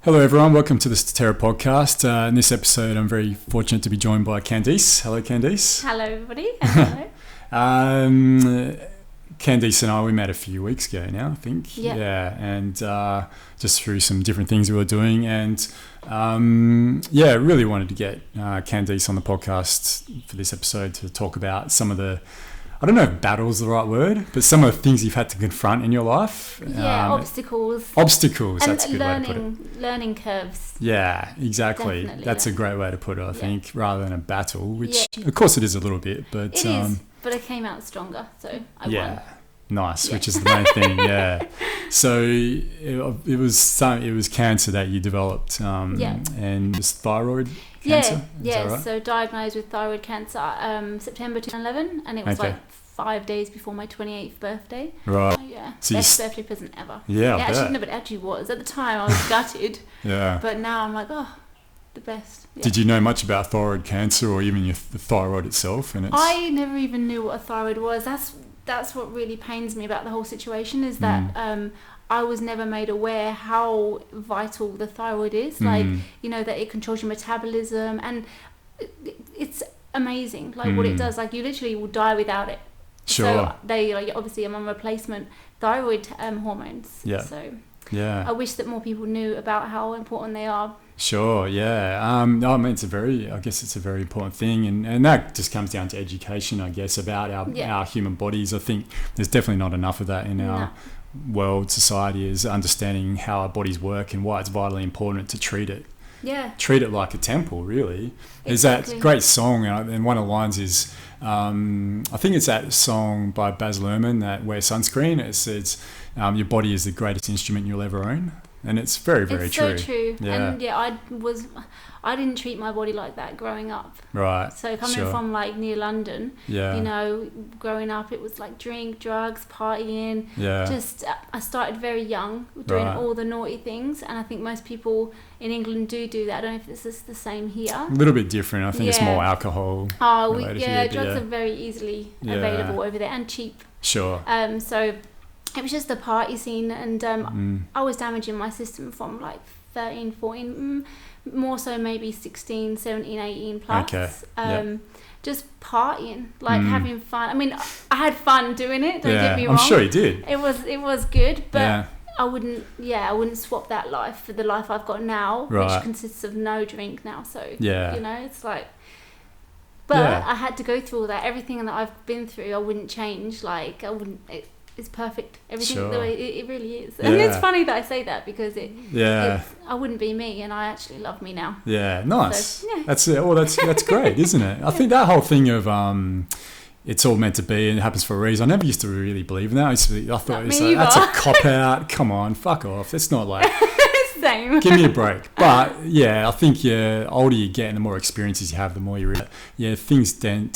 Hello everyone, welcome to the Statera podcast. In this episode, I'm very fortunate to be joined by Candice. Hello Candice. Hello everybody. Hello. Candice and I, we met a few weeks ago now, I think. Yeah. And just through some different things we were doing. And really wanted to get Candice on the podcast for this episode to talk about some of the, I don't know if battle's the right word, but some of the things you've had to confront in your life. Obstacles. Obstacles, and that's a good way to put it. Learning curves. Yeah, exactly. Definitely that's a great way to put it, I think, rather than a battle, which of course it is a little bit. But it is, but I came out stronger, so I won. Nice, which is the main thing, yeah. So it was cancer that you developed, and it was thyroid cancer? Right? So diagnosed with thyroid cancer September 2011, and it was like 5 days before my 28th birthday. Right. So best birthday present ever. Yeah, it actually was. At the time, I was gutted. But now I'm like, the best. Yeah. Did you know much about thyroid cancer or even the thyroid itself? I never even knew what a thyroid was. That's what really pains me about the whole situation is that I was never made aware how vital the thyroid is. Like, that it controls your metabolism and it's amazing. Like what it does, like you literally will die without it. Sure. So obviously I'm on replacement thyroid hormones. Yeah. So I wish that more people knew about how important they are. Sure, yeah. I mean, it's a very important thing, and that just comes down to education, I guess, about our human bodies. I think there's definitely not enough of that in our world, society, is understanding how our bodies work and why it's vitally important to treat it. Yeah. Treat it like a temple, really. There's exactly. that great song, and one of the lines is, I think it's that song by Baz Luhrmann, that Wear Sunscreen. It says, your body is the greatest instrument you'll ever own. And it's very, very true. It's so true. Yeah. And I didn't treat my body like that growing up. Right. So coming from like near London, growing up, it was like drink, drugs, partying. Yeah. Just, I started very young doing all the naughty things. And I think most people in England do that. I don't know if this is the same here. A little bit different. I think it's more alcohol. Drugs are very easily available over there and cheap. Sure. So it was just the party scene, and I was damaging my system from like 13, 14, more so maybe 16, 17, 18 plus. Okay. Just partying, like having fun. I mean, I had fun doing it, don't get me wrong. I'm sure you did. It was good, but I wouldn't swap that life for the life I've got now, which consists of no drink now. So, it's like... But I had to go through all that. Everything that I've been through, I wouldn't change. Like, I wouldn't... It's perfect. Everything the way it really is. And it's funny that I say that because I wouldn't be me, and I actually love me now. Yeah, nice. So, that's it. Well, that's great, isn't it? I think that whole thing of it's all meant to be and it happens for a reason. I never used to really believe in that. I thought it was like, that's a cop out. Come on, fuck off. It's not like same. Give me a break. But I think the older you get and the more experiences you have, the more you realize, things tend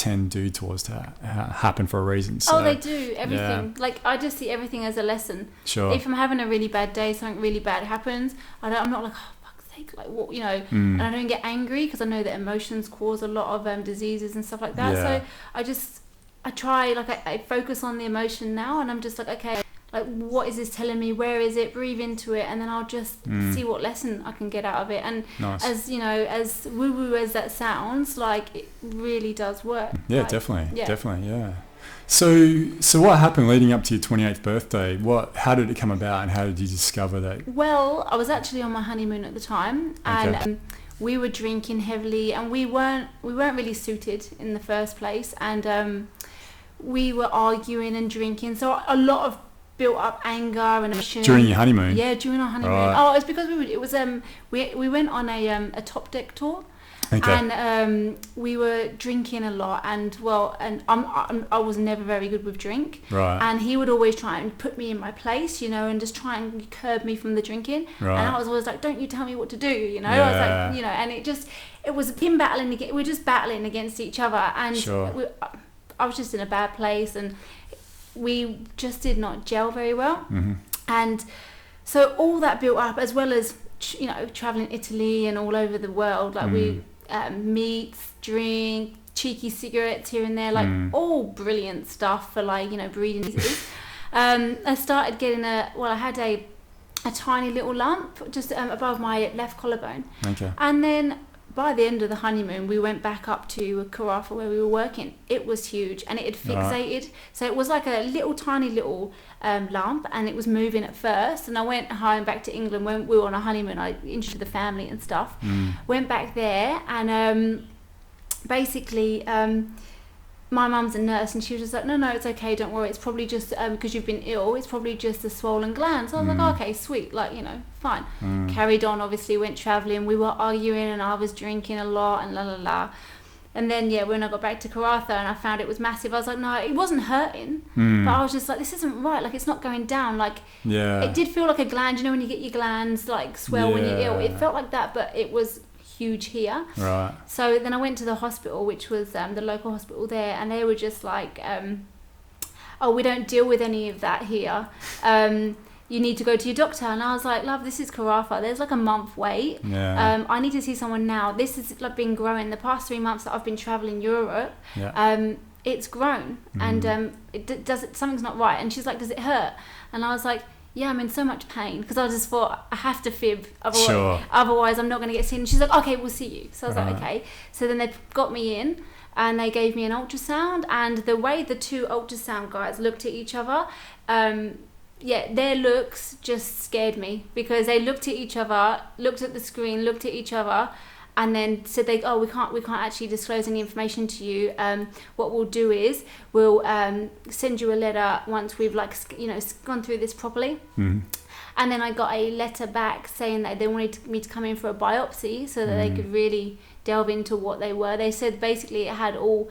towards to happen for a reason. So, they do. Everything. Like, I just see everything as a lesson. Sure. If I'm having a really bad day, something really bad happens, I'm not like, oh, fuck's sake, like, what, and I don't get angry because I know that emotions cause a lot of diseases and stuff like that. Yeah. So I try, like, I focus on the emotion now, and I'm just like, okay, like, what is this telling me? Where is it? Breathe into it, and then I'll just see what lesson I can get out of it. And as as woo-woo as that sounds, like, it really does work. Yeah, like, definitely. So what happened leading up to your 28th birthday? How did it come about, and how did you discover that? Well, I was actually on my honeymoon at the time, and we were drinking heavily, and we weren't really suited in the first place, and we were arguing and drinking. So a lot of built up anger and emotion. During your honeymoon? Yeah, during our honeymoon. Right. Oh, it's because we went on a top deck tour. Okay. And we were drinking a lot, and I was never very good with drink. Right. And he would always try and put me in my place, and just try and curb me from the drinking. Right. And I was always like, "Don't you tell me what to do," Yeah. I was like, and it was him battling against. We were just battling against each other, and I was just in a bad place, and we just did not gel very well. Mm-hmm. And so all that built up, as well as traveling Italy and all over the world, like we meets, drink, cheeky cigarettes here and there, like all brilliant stuff for, like, breeding diseases. I started getting I had a a tiny little lump just above my left collarbone. Okay. And then by the end of the honeymoon, we went back up to Carafa where we were working. It was huge, and it had fixated. Right. So it was like a tiny little lump, and it was moving at first. And I went home back to England when we were on a honeymoon. I introduced the family and stuff. Went back there, and basically... my mum's a nurse, and she was just like, no, it's okay, don't worry, it's probably just because you've been ill, it's probably just a swollen gland. So I was like, okay, sweet, like, fine. Carried on, obviously, went travelling, we were arguing, and I was drinking a lot, and la. And then, when I got back to Carafa and I found it was massive, I was like, no, it wasn't hurting, but I was just like, this isn't right, like, it's not going down, like, it did feel like a gland, when you get your glands, like, swell when you're ill, it felt like that, but it was huge here. Right. So then I went to the hospital, which was the local hospital there, and they were just like, we don't deal with any of that here. You need to go to your doctor. And I was like, love, this is Carafa. There's like a month wait. Yeah. I need to see someone now. This has like been growing. The past 3 months that I've been traveling Europe, it's grown, and something's not right. And she's like, does it hurt? And I was like, yeah, I'm in so much pain, because I just thought I have to fib, otherwise I'm not going to get seen. And she's like, okay, we'll see you. So I was like, okay. So then they got me in, and they gave me an ultrasound, and the way the two ultrasound guys looked at each other, their looks just scared me, because they looked at each other, looked at the screen, looked at each other, and then said we can't actually disclose any information to you. What we'll do is we'll send you a letter once we've gone through this properly. And then I got a letter back saying that they wanted me to come in for a biopsy so that they could really delve into what they were. They said basically it had all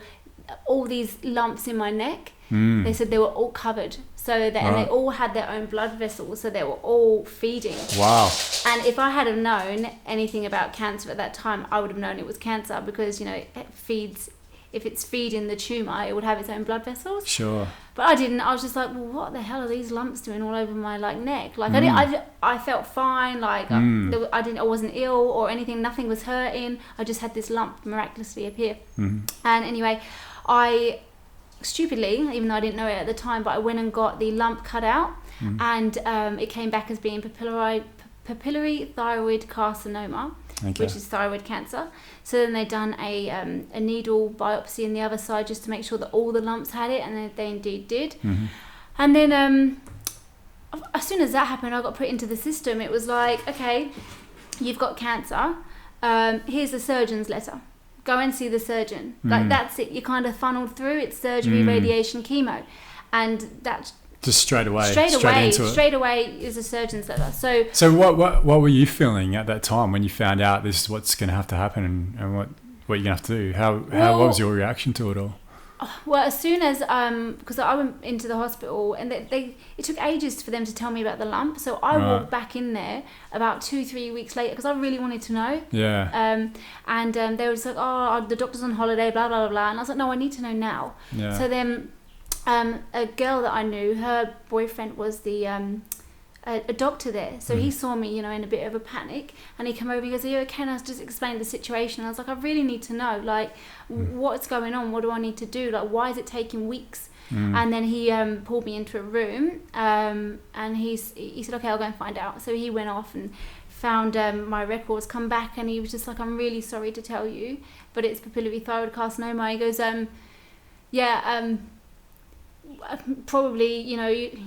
these lumps in my neck. They said they were all covered. And they all had their own blood vessels, so they were all feeding. Wow. And if I had have known anything about cancer at that time, I would have known it was cancer, because, it feeds, if it's feeding the tumour, it would have its own blood vessels. Sure. But I didn't. I was just like, well, what the hell are these lumps doing all over my, neck? Like, I felt fine, like, I wasn't ill or anything, nothing was hurting. I just had this lump miraculously appear. And anyway, I... stupidly, even though I didn't know it at the time, but I went and got the lump cut out, and it came back as being papillary thyroid carcinoma, which is thyroid cancer. So then they done a needle biopsy in the other side just to make sure that all the lumps had it, and they indeed did. And then as soon as that happened, I got put into the system. It was like, okay, you've got cancer, here's the surgeon's letter. Go and see the surgeon. Like, that's it. You kind of funneled through. It's surgery, radiation, chemo, and that's just straight away is a surgeon's letter. So what were you feeling at that time when you found out this is what's going to have to happen, and what you're going to have to do? What was your reaction to it all? Well, as soon as because I went into the hospital, and it took ages for them to tell me about the lump, so I walked back in there about 2-3 weeks later, because I really wanted to know. And they were just like, oh, the doctor's on holiday, blah blah blah, and I was like, no, I need to know now. So then a girl that I knew, her boyfriend was a doctor there, so he saw me, in a bit of a panic, and he came over and he goes, are you okay? And I just explained the situation. I was like, I really need to know, like, what's going on? What do I need to do? Like, why is it taking weeks? And then he pulled me into a room, and he said, okay, I'll go and find out. So he went off and found my records, come back, and he was just like, I'm really sorry to tell you, but it's papillary thyroid carcinoma. He goes, probably,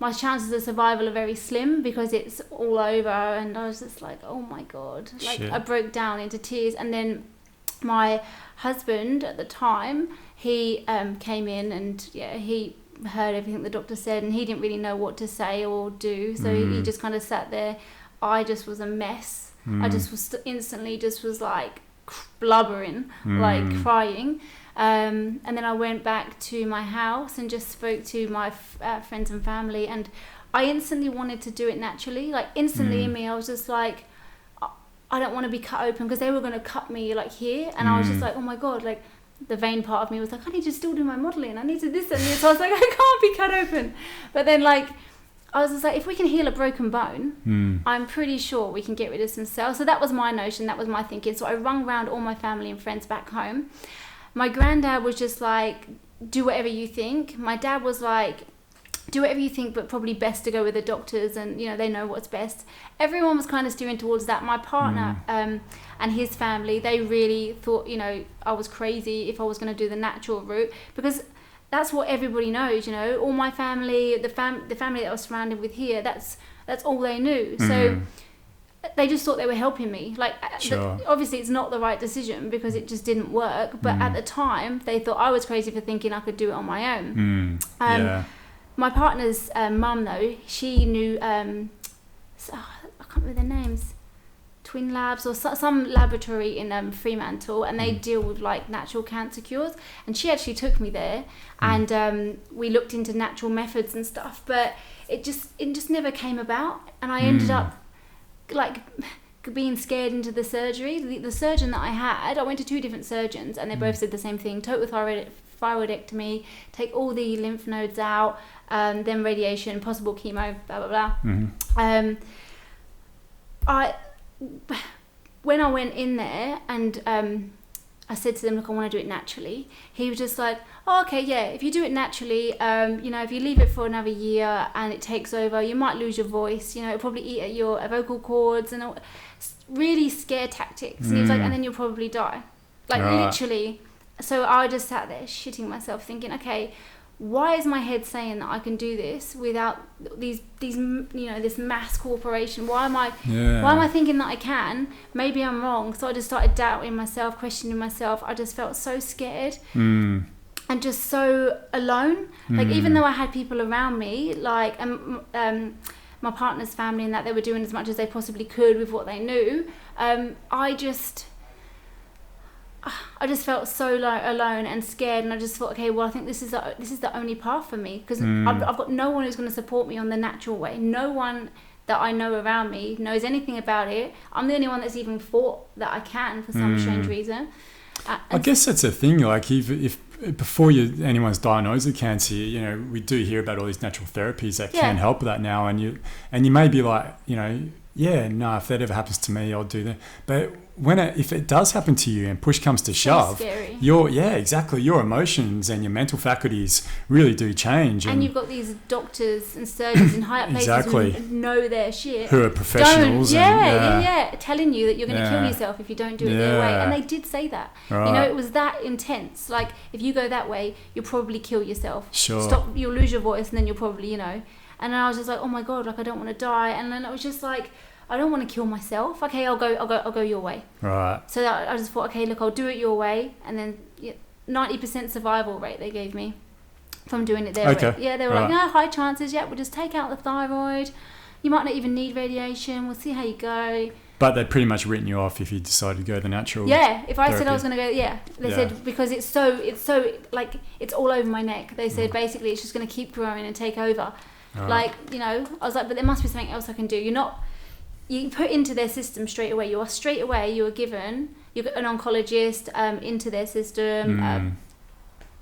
my chances of survival are very slim because it's all over. And I was just like, oh my God. Like, shit. I broke down into tears. And then my husband at the time, he came in, and he heard everything the doctor said, and he didn't really know what to say or do. So he just kind of sat there. I just was a mess. I just was instantly was like blubbering, like crying. And then I went back to my house and just spoke to my friends and family, and I instantly wanted to do it naturally. Like, instantly in me, I was just like, I don't want to be cut open, because they were going to cut me like here, and I was just like, oh my God, like, the vain part of me was like, I need to still do my modelling, I need to this and this. So I was like, I can't be cut open. But then, like, I was just like, if we can heal a broken bone, I'm pretty sure we can get rid of some cells. So that was my notion, that was my thinking. So I rung round all my family and friends back home. My granddad was just like, do whatever you think. My dad was like, do whatever you think, but probably best to go with the doctors, and they know what's best. Everyone was kind of steering towards that. My partner and his family, they really thought I was crazy if I was going to do the natural route, because that's what everybody knows. All my family, the family that I was surrounded with here, that's all they knew. So they just thought they were helping me. Like, sure. Obviously it's not the right decision because it just didn't work, but at the time they thought I was crazy for thinking I could do it on my own. My partner's mum, though, she knew, I can't remember their names, Twin Labs or some laboratory in Fremantle, and they deal with like natural cancer cures. And she actually took me there, and we looked into natural methods and stuff, but it just never came about. And I ended up like being scared into the surgery. The surgeon that I went to 2 different surgeons, and they both said the same thing: total thyroidectomy, take all the lymph nodes out, then radiation, possible chemo, blah blah blah. When I went in there and I said to them, look, I want to do it naturally, he was just like, oh, okay, yeah, if you do it naturally, if you leave it for another year and it takes over, you might lose your voice, it'll probably eat at your vocal cords, and all, really scare tactics. And he was like, and then you'll probably die, like literally. So I just sat there shitting myself, thinking, okay, why is my head saying that I can do this without these this mass corporation? Why am I thinking that I can? Maybe I'm wrong. So I just started doubting myself, questioning myself. I just felt so scared and just so alone. Like, even though I had people around me, like my partner's family, and that they were doing as much as they possibly could with what they knew, I just felt so alone and scared, and I just thought, okay, well, I think this is the only path for me, because I've got no one who's going to support me on the natural way. No one that I know around me knows anything about it. I'm the only one that's even thought that I can for some strange reason. I guess that's a thing. Like, if before anyone's diagnosed with cancer, we do hear about all these natural therapies that can help with that now, and you may be like, if that ever happens to me, I'll do that. But if it does happen to you and push comes to shove, your emotions and your mental faculties really do change. And you've got these doctors and surgeons in high up places who know their shit, who are professionals, telling you that you're going to kill yourself if you don't do it their way. And they did say that. Right. It was that intense. Like, if you go that way, you'll probably kill yourself. Sure. You'll lose your voice, and then you'll probably, And I was just like, oh my God, like, I don't want to die. And then I was just like, I don't want to kill myself. Okay, I'll go your way. Right. So I just thought, okay, look, I'll do it your way. And then 90% survival rate they gave me from doing it their way. Yeah, they were like, no, high chances. Yeah, we'll just take out the thyroid. You might not even need radiation. We'll see how you go. But they'd pretty much written you off if you decided to go the natural. Yeah, if I said I was going to go, they said, because it's so like, it's all over my neck. They said basically it's just going to keep growing and take over. Like, I was like, but there must be something else I can do. You put into their system straight away. You are given, you've got an oncologist into their system,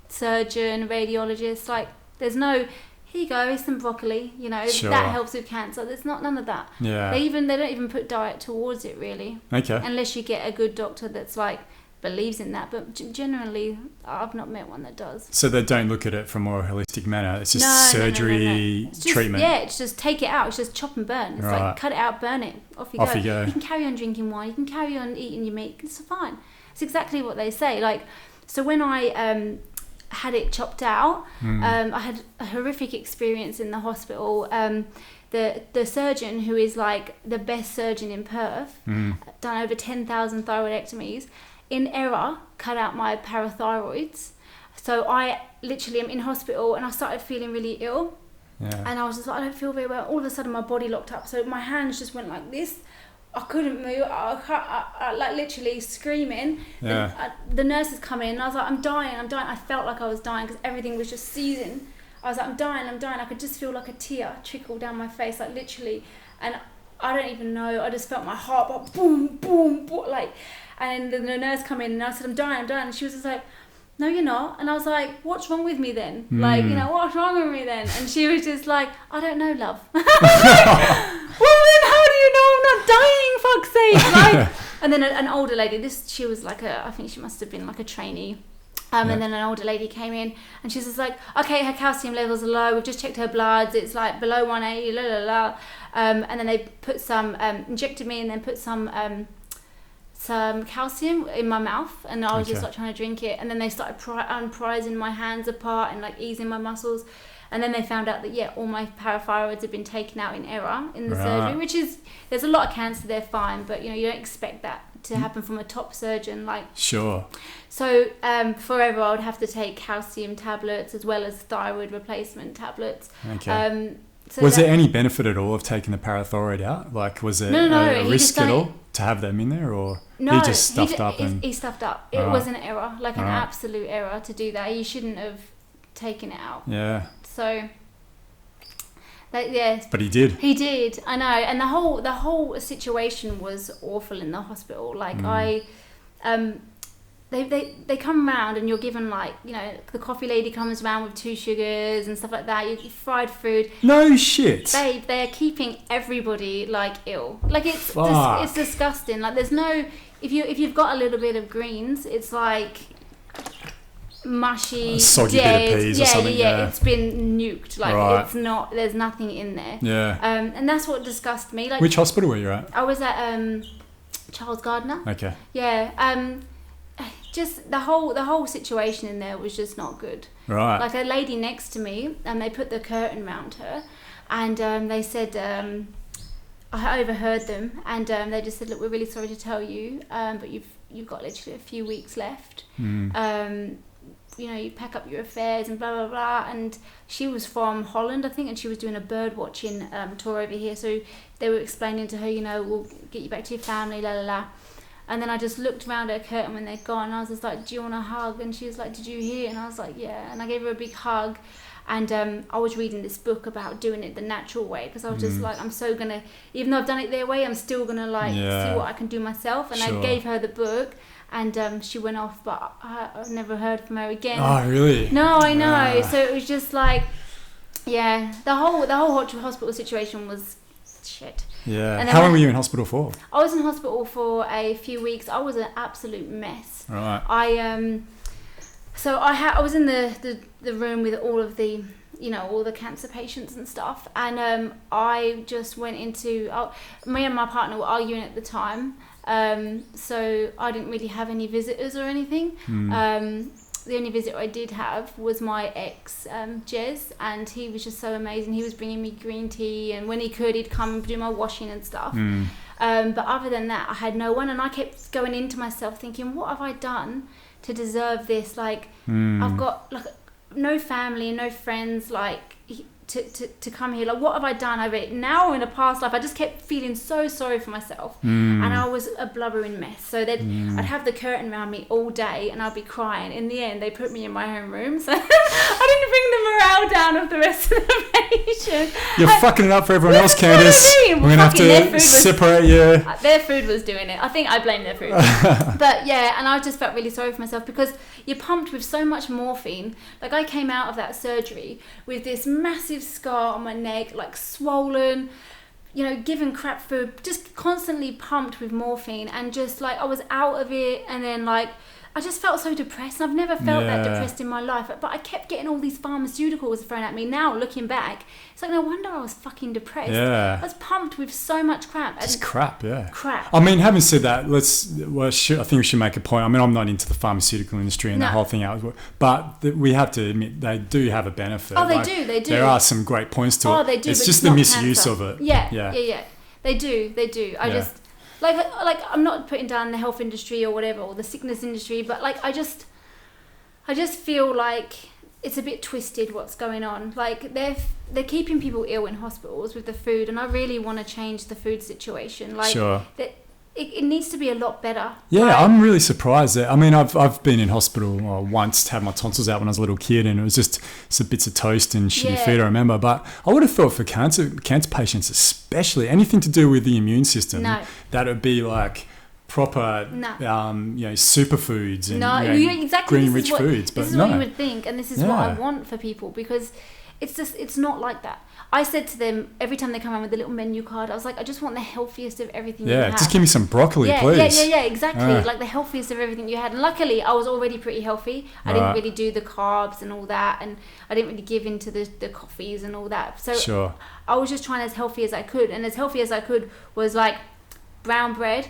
surgeon, radiologist. Like, there's no, here you go, here's some broccoli, Sure. that helps with cancer. There's none of that. Yeah. They don't even put diet towards it, really. Okay. Unless you get a good doctor that's like, believes in that, but generally I've not met one that does. So they don't look at it from a more holistic manner. It's just surgery, It's just, treatment. Yeah, it's just take it out. It's just chop and burn. It's like cut it out, burn it. Off you go. You can carry on drinking wine. You can carry on eating your meat. It's fine. It's exactly what they say. Like, so when I had it chopped out, I had a horrific experience in the hospital. The surgeon, who is like the best surgeon in Perth, done over 10,000 thyroidectomies, in error cut out my parathyroids. So I literally am in hospital, and I started feeling really ill. And I was just like, I don't feel very well. All of a sudden my body locked up, so my hands just went like this. I couldn't move. I like literally screaming. The nurses come in, and I was like, I'm dying. I felt like I was dying because everything was just seizing. I was like, I'm dying. I could just feel like a tear trickle down my face, like literally. And I don't even know, I just felt my heart like boom, boom, boom, like. And then the nurse come in, and I said, I'm dying. And she was just like, no, you're not. And I was like, what's wrong with me then? Like, what's wrong with me then? And she was just like, I don't know, love. Well, then how do you know I'm not dying, fuck's sake? Like, and then an older lady, she was like I think she must have been like a trainee And then an older lady came in and she was just like, okay, her calcium levels are low. We've just checked her bloods. It's like below 180, la, la, la. And then they put some, injected me and then put some calcium in my mouth. And I was just like trying to drink it. And then they started unprising my hands apart and like easing my muscles. And then they found out that, all my parathyroids had been taken out in error in the surgery, which is, there's a lot of cancer, they're fine. But, you don't expect that to happen from a top surgeon. Sure. So forever I would have to take calcium tablets as well as thyroid replacement tablets. Okay. Was there any benefit at all of taking the parathyroid out? Like, was there a risk at all to have them in there, or he just stuffed up? He stuffed up. It was an error, like an absolute error to do that. He shouldn't have taken it out. Yeah. So... But he did. He did, I know. And the whole situation was awful in the hospital. Like they come around and you're given the coffee lady comes around with 2 sugars and stuff like that. You fried food. No shit. Babe, they're keeping everybody ill. It's disgusting. Like there's no, if you've got a little bit of greens, it's like mushy, soggy dead. Bit of peas or something. It's been nuked. It's not. There's nothing in there. Yeah. And that's what disgusts me. Which hospital were you at? I was at Charles Gardner. Okay. Yeah. Just the whole situation in there was just not good. Right. Like a lady next to me, and they put the curtain around her, and they said, I overheard them, and they just said, look, we're really sorry to tell you, but you've got literally a few weeks left. You pack up your affairs and blah, blah, blah. And she was from Holland, I think, and she was doing a bird watching tour over here. So they were explaining to her, we'll get you back to your family, la, la, la. And then I just looked around at her curtain when they're gone. And I was just like, do you want a hug? And she was like, did you hear? And I was like, yeah. And I gave her a big hug. And I was reading this book about doing it the natural way, because I was just like, I'm so going to, even though I've done it their way, I'm still going to see what I can do myself. And I gave her the book. And she went off, but I've never heard from her again. Oh, really? No, I know. So it was just like, the whole hospital situation was shit. Yeah. How long were you in hospital for? I was in hospital for a few weeks. I was an absolute mess. Right. I was in the room with all of the, all the cancer patients and stuff, and I just went into. Me and my partner were arguing at the time. So I didn't really have any visitors or anything. The only visitor I did have was my ex, Jez, and he was just so amazing. He was bringing me green tea, and when he could, he'd come do my washing and stuff. But other than that, I had no one, and I kept going into myself thinking, what have I done to deserve this? I've got no family, no friends, to come here. What have I done? Now in a past life, I just kept feeling so sorry for myself, and I was a blubbering mess. So I'd have the curtain around me all day, and I'd be crying. In the end, they put me in my own room, so I didn't bring the morale down of the rest of the patient. You're fucking it up for everyone else, Candice. We're gonna have to separate you. Their food was doing it. I think I blame their food. But and I just felt really sorry for myself, because you're pumped with so much morphine. I came out of that surgery with this massive scar on my neck, swollen, given crap food, just constantly pumped with morphine, and just I was out of it, and then I just felt so depressed. I've never felt that depressed in my life, but I kept getting all these pharmaceuticals thrown at me. Now looking back, it's no wonder I was fucking depressed. I was pumped with so much crap. Just crap. Crap. I mean, having said that, I think we should make a point. I mean, I'm not into the pharmaceutical industry and the whole thing out, but we have to admit they do have a benefit. Oh, they do. There are some great points to it. Oh, they do. It's just the misuse of it. Yeah. They do. I just. I'm not putting down the health industry or whatever, or the sickness industry, but I just feel like it's a bit twisted what's going on. They're keeping people ill in hospitals with the food, and I really want to change the food situation. Sure. It needs to be a lot better. Yeah, I'm really surprised that. I mean, I've been in hospital once to have my tonsils out when I was a little kid, and it was just some bits of toast and shitty food, I remember. But I would have thought for cancer patients especially, anything to do with the immune system, that would be proper, superfoods and exactly green rich foods. But this is what you would think, and this is what I want for people, because It's not like that. I said to them every time they come around with the little menu card, I was like, I just want the healthiest of everything you have. Just give me some broccoli, please. Yeah, exactly. Like the healthiest of everything you had. And luckily, I was already pretty healthy. I didn't really do the carbs and all that, and I didn't really give into the coffees and all that. So I was just trying as healthy as I could, and as healthy as I could was like brown bread,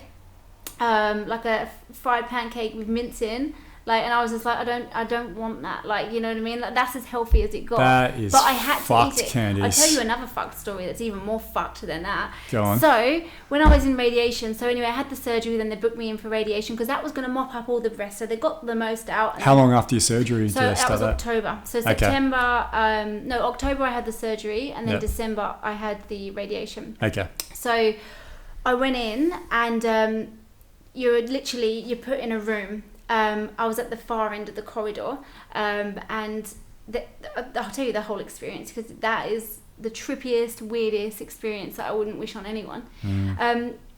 like a fried pancake with mince in. Like, and I was just like, I don't want that. Like, you know what I mean? Like, that's as healthy as it got. That is but I had fucked, to eat it. Candice. I'll tell you another fucked story that's even more fucked than that. Go on. So, when I was in radiation, so anyway, I had the surgery, then they booked me in for radiation because that was going to mop up all the rest. So they got the most out. How long after your surgery did they start that? Was October. So September, October I had the surgery, and then December I had the radiation. Okay. So I went in, and you're put in a room. I was at the far end of the corridor, and I'll tell you the whole experience because that is the trippiest, weirdest experience that I wouldn't wish on anyone.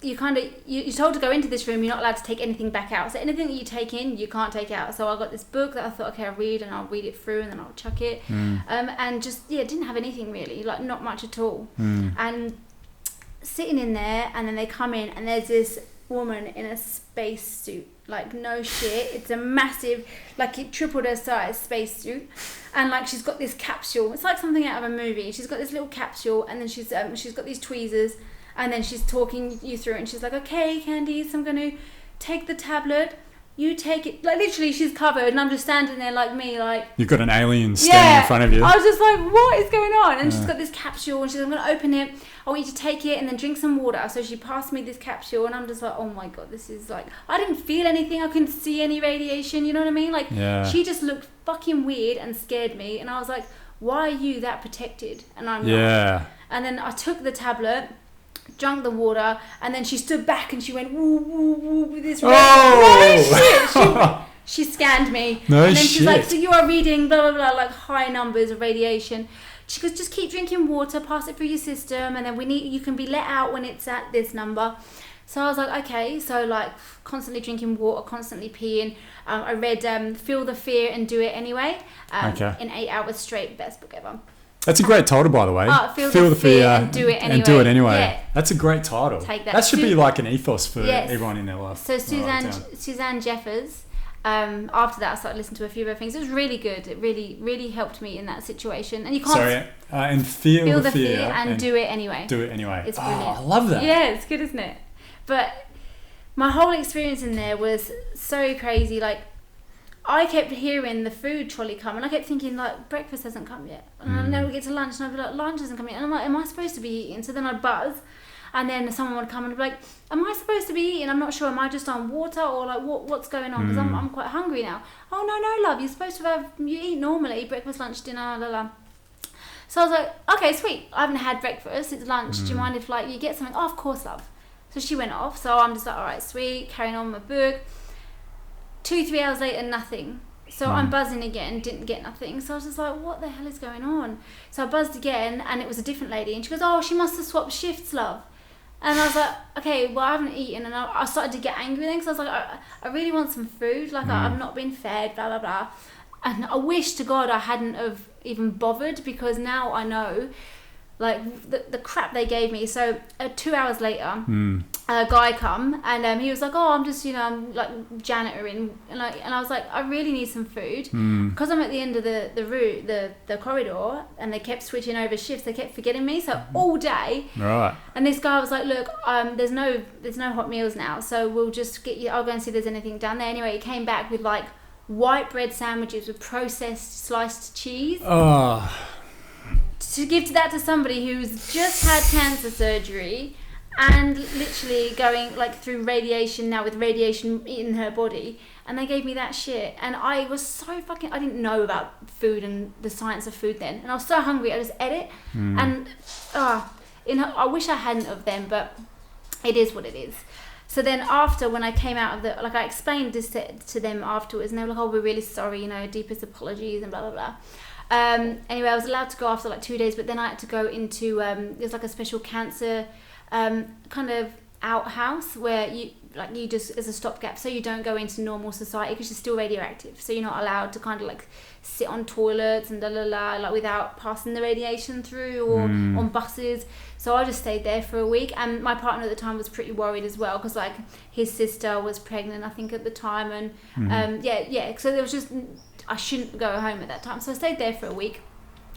You're told to go into this room, you're not allowed to take anything back out. So anything that you take in, you can't take out. So I got this book that I thought, okay, I'll read it through and then I'll chuck it. And just, didn't have anything really, like not much at all. And sitting in there, and then they come in and there's this woman in a space suit. Like, no shit, it's a massive, like it tripled her size spacesuit, and like she's got this capsule. It's like something out of a movie. She's got this little capsule, and then she's got these tweezers, and then she's talking you through it, and she's like, okay, Candice, I'm gonna take the tablet. You take it. Like literally, she's covered, and I'm just standing there like me, like you've got an alien standing in front of you. I was just like, what is going on? And she's got this capsule, and she's like, I'm gonna open it. I want you to take it and then drink some water. So she passed me this capsule, and I'm just like, oh my god, this is like, I didn't feel anything. I couldn't see any radiation. You know what I mean? Like, she just looked fucking weird and scared me. And I was like, why are you that protected? And I'm not. And then I took the tablet, drank the water, and then she stood back and she went woo woo woo with this. She scanned me. And then she's like, so you are reading blah blah blah, like high numbers of radiation. She goes, just keep drinking water, pass it through your system, and then you can be let out when it's at this number. So I was like, okay. So like constantly drinking water, constantly peeing. I read Feel the Fear and Do It Anyway in 8 hours straight. Best book ever. That's a great title, by the way. Feel the fear and do it anyway. And do it anyway. Yeah. That's a great title. Take that. That should be like an ethos for everyone in their life. So Suzanne Jeffers. After that, I started listening to a few other things. It was really good. It really, really helped me in that situation. And you can't. And feel the fear and do it anyway. Do it anyway. It's brilliant. I love that. Yeah, it's good, isn't it? But my whole experience in there was so crazy. Like, I kept hearing the food trolley come, and I kept thinking, like, breakfast hasn't come yet. And then we get to lunch, and I'd be like, lunch hasn't come yet. And I'm like, am I supposed to be eating? So then I'd buzz, and then someone would come and be like, am I supposed to be eating? I'm not sure. Am I just on water, or like what's going on? Because I'm quite hungry now. Oh, no, love. You're supposed to you eat normally, breakfast, lunch, dinner, la la. So I was like, okay, sweet. I haven't had breakfast. It's lunch. Do you mind if like you get something? Oh, of course, love. So she went off. So I'm just like, all right, sweet. Carrying on with my book. 2-3 hours later, nothing. So I'm buzzing again, didn't get nothing. So I was just like, what the hell is going on? So I buzzed again, and it was a different lady. And she goes, oh, she must have swapped shifts, love. And I was like, okay, well, I haven't eaten. And I started to get angry then, because I was like, I really want some food. Like, I've not been fed, blah, blah, blah. And I wish to God I hadn't have even bothered, because now I know, like, the crap they gave me. So 2 hours later, a guy come, and he was like, oh, I'm just, I'm like janitoring, and I was like, I really need some food, because I'm at the end of the route, the corridor, and they kept switching over shifts. They kept forgetting me, so all day. Right. And this guy was like, look, there's no hot meals now, so we'll just get you. I'll go and see if there's anything down there. Anyway, he came back with like white bread sandwiches with processed sliced cheese. Oh. To give that to somebody who's just had cancer surgery and literally going like through radiation now, with radiation in her body, and they gave me that shit, and I was so I didn't know about food and the science of food then, and I was so hungry I just ate it, and I wish I hadn't of them, but it is what it is. So then after, when I came out of I explained this to them afterwards, and they were like, oh, we're really sorry, deepest apologies and blah blah blah. Anyway, I was allowed to go after like 2 days, but then I had to go into there's like a special cancer kind of outhouse where you just as a stopgap, so you don't go into normal society because you're still radioactive. So you're not allowed to kind of like sit on toilets and like without passing the radiation through or on buses. So I just stayed there for a week, and my partner at the time was pretty worried as well because like his sister was pregnant, I think, at the time, and so there was just, I shouldn't go home at that time. So I stayed there for a week,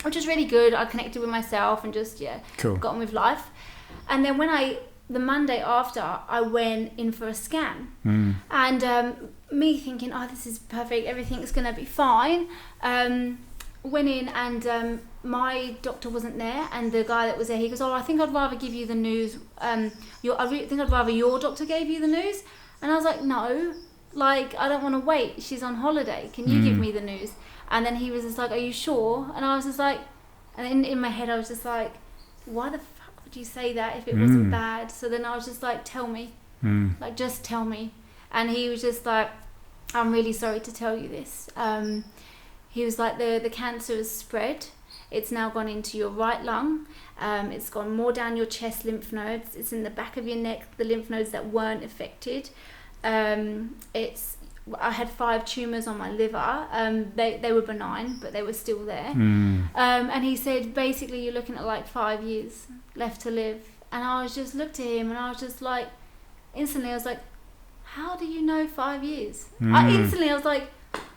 which was really good. I connected with myself and just got on with life. And then the Monday after, I went in for a scan, and me thinking, oh, this is perfect, everything's gonna be fine. Went in, and my doctor wasn't there, and the guy that was there, he goes, oh, I think I'd rather give you the news. I think I'd rather your doctor gave you the news. And I was like, no, like I don't want to wait. She's on holiday. Can you give me the news? And then he was just like, are you sure? And I was just like, and in my head I was just like, why the fuck would you say that if it wasn't bad? So then I was just like, tell me, like just tell me. And he was just like, I'm really sorry to tell you this. He was like, the cancer has spread. It's now gone into your right lung. It's gone more down your chest lymph nodes. It's in the back of your neck, the lymph nodes that weren't affected. I had 5 tumours on my liver. They were benign, but they were still there. And he said, basically, you're looking at like 5 years left to live. And I was just looked at him, and I was just like, instantly, I was like, how do you know 5 years? I was like,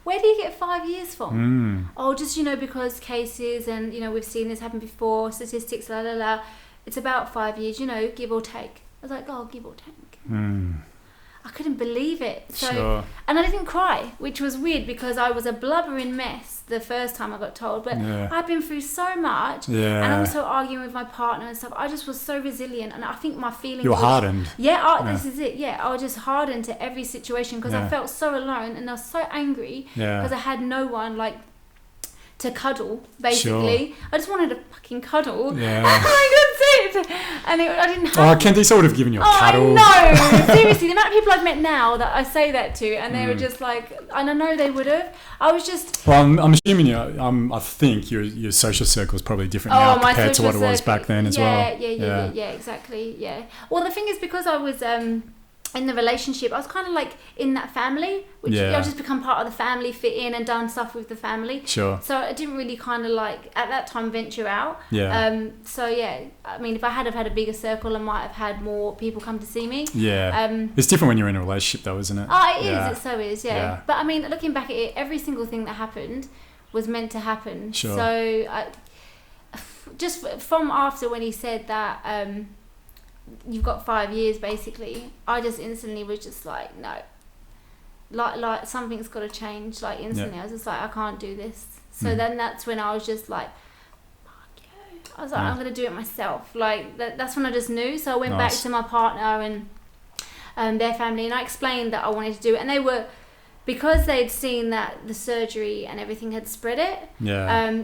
where do you get 5 years from? Oh, just, because cases, and, we've seen this happen before, statistics, la la la. It's about 5 years, give or take. I was like, oh, give or take. I couldn't believe it. So, sure. And I didn't cry, which was weird because I was a blubbering mess the first time I got told. But I've been through so much, and also arguing with my partner and stuff. I just was so resilient, and I think my feelings. You were hardened. This is it. Yeah, I was just hardened to every situation because I felt so alone, and I was so angry because I had no one like to cuddle, basically. Sure. I just wanted a fucking cuddle. Yeah. And I got it. And I didn't have... Oh, Candice, I would have given you a cuddle. I know. Seriously, the amount of people I've met now that I say that to, and they were just like... And I know they would have. I was just... Well, I'm assuming I think your social circle is probably different now compared to what it was back then as well. Yeah, exactly, yeah. Well, the thing is, because I was... in the relationship, I was kind of like in that family, which I've just become part of the family, fit in and done stuff with the family. Sure. So I didn't really kind of like at that time venture out. Yeah. I mean, if I had have had a bigger circle, I might have had more people come to see me. Yeah. It's different when you're in a relationship, though, isn't it? Oh, it is. It so is. Yeah. But I mean, looking back at it, every single thing that happened was meant to happen. Sure. So just from after when he said that. You've got 5 years, basically. I just instantly was just like, no, like something's got to change. Like instantly, I was just like, I can't do this. So then that's when I was just like, fuck you. I was like, I'm gonna do it myself. Like that's when I just knew. So I went back to my partner and their family, and I explained that I wanted to do it, and they were, because they'd seen that the surgery and everything had spread it. Yeah.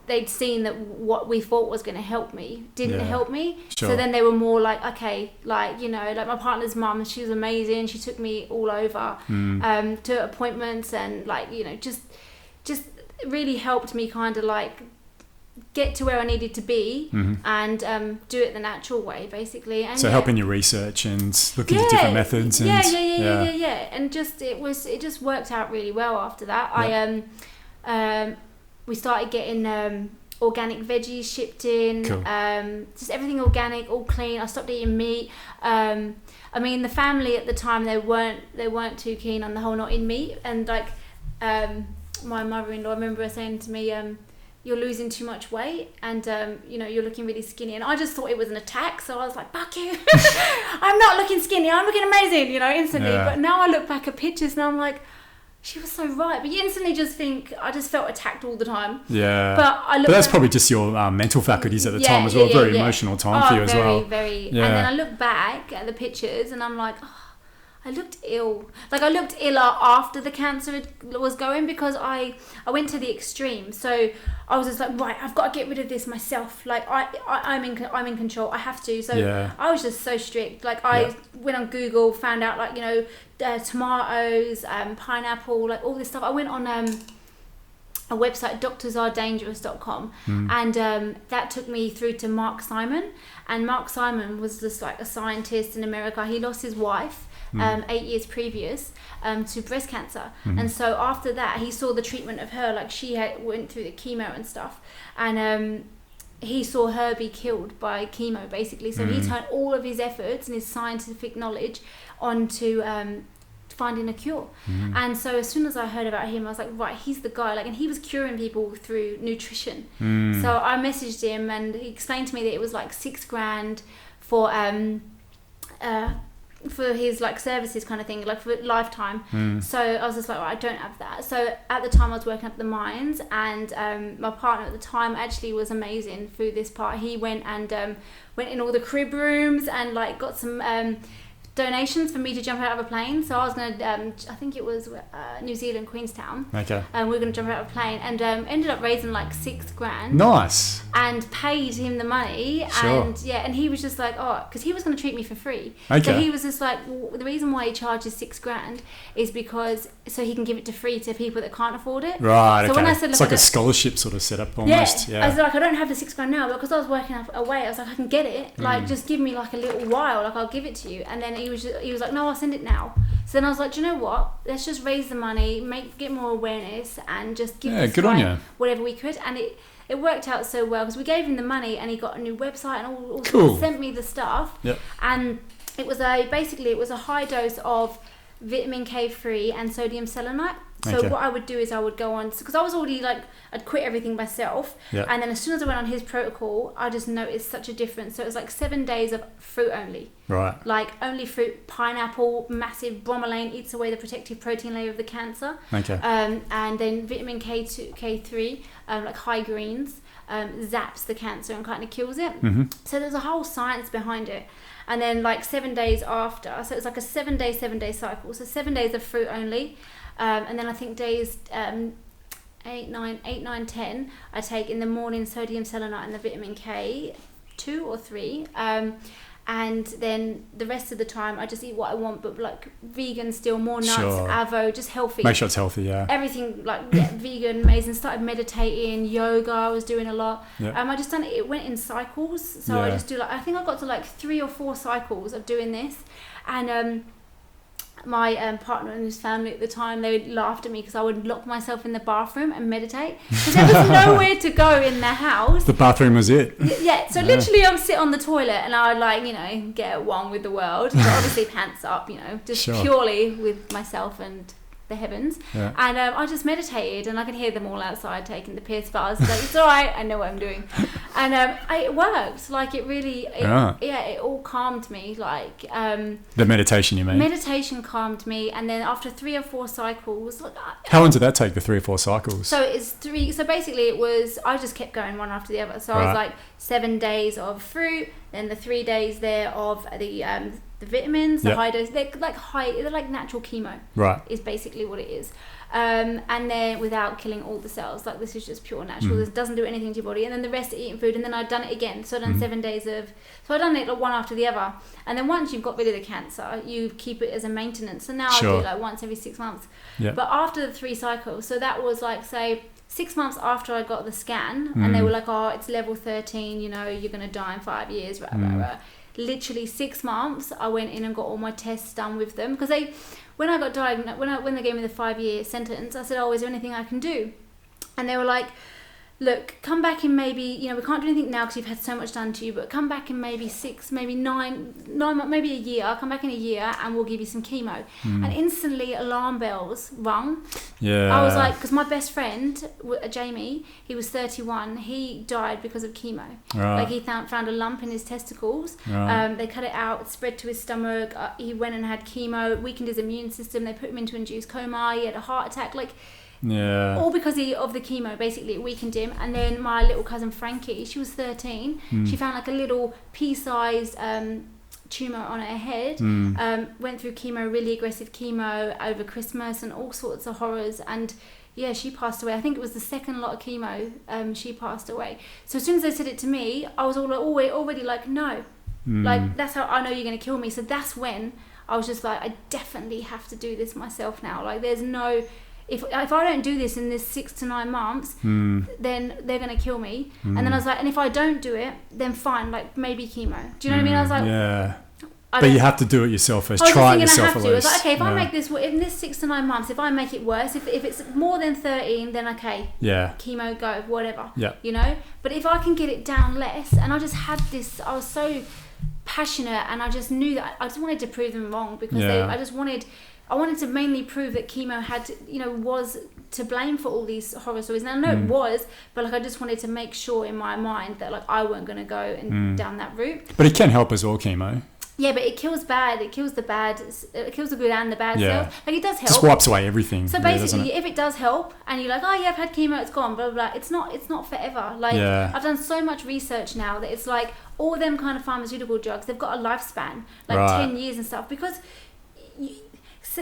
They'd seen that what we thought was going to help me didn't help me. Sure. So then they were more like, okay, like, like my partner's mum, she was amazing. She took me all over to appointments, and like, just really helped me kind of like get to where I needed to be and do it the natural way, basically. And so helping your research and looking at different methods. And, And it just worked out really well after that. We started getting organic veggies shipped in, cool. Just everything organic, all clean. I stopped eating meat. I mean, the family at the time, they weren't too keen on the whole not eating meat. And like my mother-in-law, I remember her saying to me, you're losing too much weight, and you're looking really skinny. And I just thought it was an attack, so I was like, fuck you. I'm not looking skinny, I'm looking amazing, instantly. But now I look back at pictures and I'm like, she was so right. But you instantly just think, I just felt attacked all the time. Yeah. But that's probably just your mental faculties at the time as well. Very emotional time for you as well. Very. And then I look back at the pictures and I'm like, oh, I looked ill. Like, I looked iller after the cancer was going, because I went to the extreme. So I was just like, right, I've got to get rid of this myself. Like, I'm in control. I have to. So I was just so strict. Like, I went on Google, found out, like, tomatoes, pineapple, like all this stuff. I went on a website, doctorsaredangerous.com, and that took me through to Mark Simon. And Mark Simon was just like a scientist in America. He lost his wife 8 years previous to breast cancer, and so after that he saw the treatment of her, like she went through the chemo and stuff, and he saw her be killed by chemo basically. So he turned all of his efforts and his scientific knowledge onto finding a cure. And so as soon as I heard about him, I was like, right, he's the guy. Like, and he was curing people through nutrition. So I messaged him, and he explained to me that it was like $6,000 for his like services kind of thing, like for lifetime. So I was just like, well, I don't have that. So at the time I was working at the mines, and my partner at the time actually was amazing through this part. He went and went in all the crib rooms and like got some donations for me to jump out of a plane. So I was going to, I think it was New Zealand, Queenstown. Okay. And we were going to jump out of a plane, and ended up raising like $6,000. Nice. And paid him the money. Sure. And yeah, and he was just like, oh, because he was going to treat me for free. Okay. So he was just like, well, the reason why he charges $6,000 is because so he can give it to free to people that can't afford it. Right. So when I said, it's like a scholarship sort of setup almost. Yeah. I was like, I don't have the $6,000 now, but because I was working away, I was like, I can get it. Like, just give me like a little while. Like, I'll give it to you. And then he was like, no, I'll send it now. So then I was like, do you know what? Let's just raise the money, get more awareness, and just give this guy whatever we could. And it worked out so well because we gave him the money, and he got a new website and all cool. Sent me the stuff. Yep. And it was a high dose of vitamin K3 and sodium selenite. So what I would do is I would go on, because I was already like, I'd quit everything myself. Yep. And then as soon as I went on his protocol, I just noticed such a difference. So it was like 7 days of fruit only. Right. Like only fruit, pineapple, massive bromelain eats away the protective protein layer of the cancer. Okay. And then vitamin K2, K3, like high greens, zaps the cancer and kind of kills it. So there's a whole science behind it. And then like 7 days after, so it's like a 7 day cycle. So 7 days of fruit only. And then I think days 8, 9, 10, I take in the morning sodium selenite and the vitamin K, 2 or 3. And then the rest of the time I just eat what I want, but like vegan still, more nuts, avo, just healthy. Make sure it's healthy, yeah. Everything like vegan, amazing. Started meditating, yoga, I was doing a lot. Yep. I just done it went in cycles. So I just do like, I think I got to like 3 or 4 cycles of doing this. And my partner and his family at the time, they laughed at me because I would lock myself in the bathroom and meditate because there was nowhere to go in the house. The bathroom was it. Yeah, so literally I would sit on the toilet and I would like, get one with the world, but obviously pants up, just purely with myself and the heavens. Yeah. And I just meditated, and I could hear them all outside taking the piss, but I was like, it's all right, I know what I'm doing. And it worked. Like it really, it all calmed me. Like the meditation, you mean? Meditation calmed me, and then after 3 or 4 cycles. How long did that take? The 3 or 4 cycles? So it's 3. So basically, I just kept going one after the other. So I was like 7 days of fruit, then the 3 days there of the vitamins, the high dose, they're like natural chemo. Right. Is basically what it is. And then without killing all the cells, like this is just pure natural. This doesn't do anything to your body. And then the rest are eating food. And then I'd done it again. So I'd done 7 days of, so I'd done it like one after the other. And then once you've got rid of the cancer, you keep it as a maintenance. So now I do it like once every 6 months. Yep. But after the 3 cycles, so that was like, say, 6 months after I got the scan, and they were like, oh, it's level 13, you're going to die in 5 years, Literally 6 months, I went in and got all my tests done with them, because when I got diagnosed, when they gave me the 5-year sentence, I said, oh, is there anything I can do? And they were like, look, come back in maybe, we can't do anything now because you've had so much done to you, but come back in maybe 6, maybe 9 maybe a year. Come back in a year and we'll give you some chemo. And instantly alarm bells rung. Yeah. I was like, because my best friend, Jamie, he was 31. He died because of chemo. Right. Like he found a lump in his testicles. Right. They cut it out, it spread to his stomach. He went and had chemo, weakened his immune system. They put him into induced coma. He had a heart attack. All because of the chemo, basically it weakened him. And then my little cousin Frankie, she was 13. She found like a little pea-sized tumour on her head. Went through chemo, really aggressive chemo over Christmas and all sorts of horrors. And yeah, she passed away. I think it was the second lot of chemo. She passed away. So as soon as they said it to me, I was already like, no. Like that's how I know you're going to kill me. So that's when I was just like, I definitely have to do this myself now. Like there's no... if I don't do this in this 6 to 9 months, then they're going to kill me. And then I was like, and if I don't do it, then fine, like maybe chemo. Do you know what I mean? I was like, yeah. But you have to do it yourself first. Try it yourself at least. I was like, okay, if I make this in this 6 to 9 months, if I make it worse, if it's more than 13, then okay, chemo, go, whatever. Yeah. You know? But if I can get it down less, and I just had this, I was so passionate, and I just knew that I just wanted to prove them wrong, because I wanted to mainly prove that chemo had, was to blame for all these horror stories. And I know it was, but like I just wanted to make sure in my mind that like I weren't going to go down that route. But it can help as well, chemo. Yeah, but it kills bad. It kills the bad. It kills the good and the bad cells. Like it does help. Just wipes away everything. So basically, if it does help, and you're like, oh yeah, I've had chemo, it's gone, blah blah blah. It's not forever. Like I've done so much research now that it's like all them kind of pharmaceutical drugs, they've got a lifespan, like 10 years and stuff, because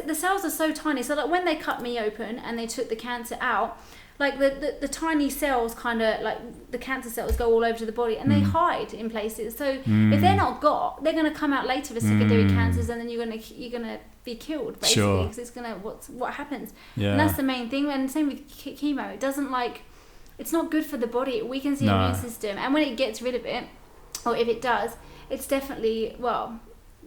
the cells are so tiny. So like when they cut me open and they took the cancer out, like the tiny cells kind of like the cancer cells go all over to the body, and they hide in places. So if they're not got, they're going to come out later as secondary cancers, and then you're gonna be killed basically, because it's gonna what happens. And that's the main thing. And same with chemo. It doesn't it's not good for the body. It weakens the immune system, and when it gets rid of it, or if it does, it's definitely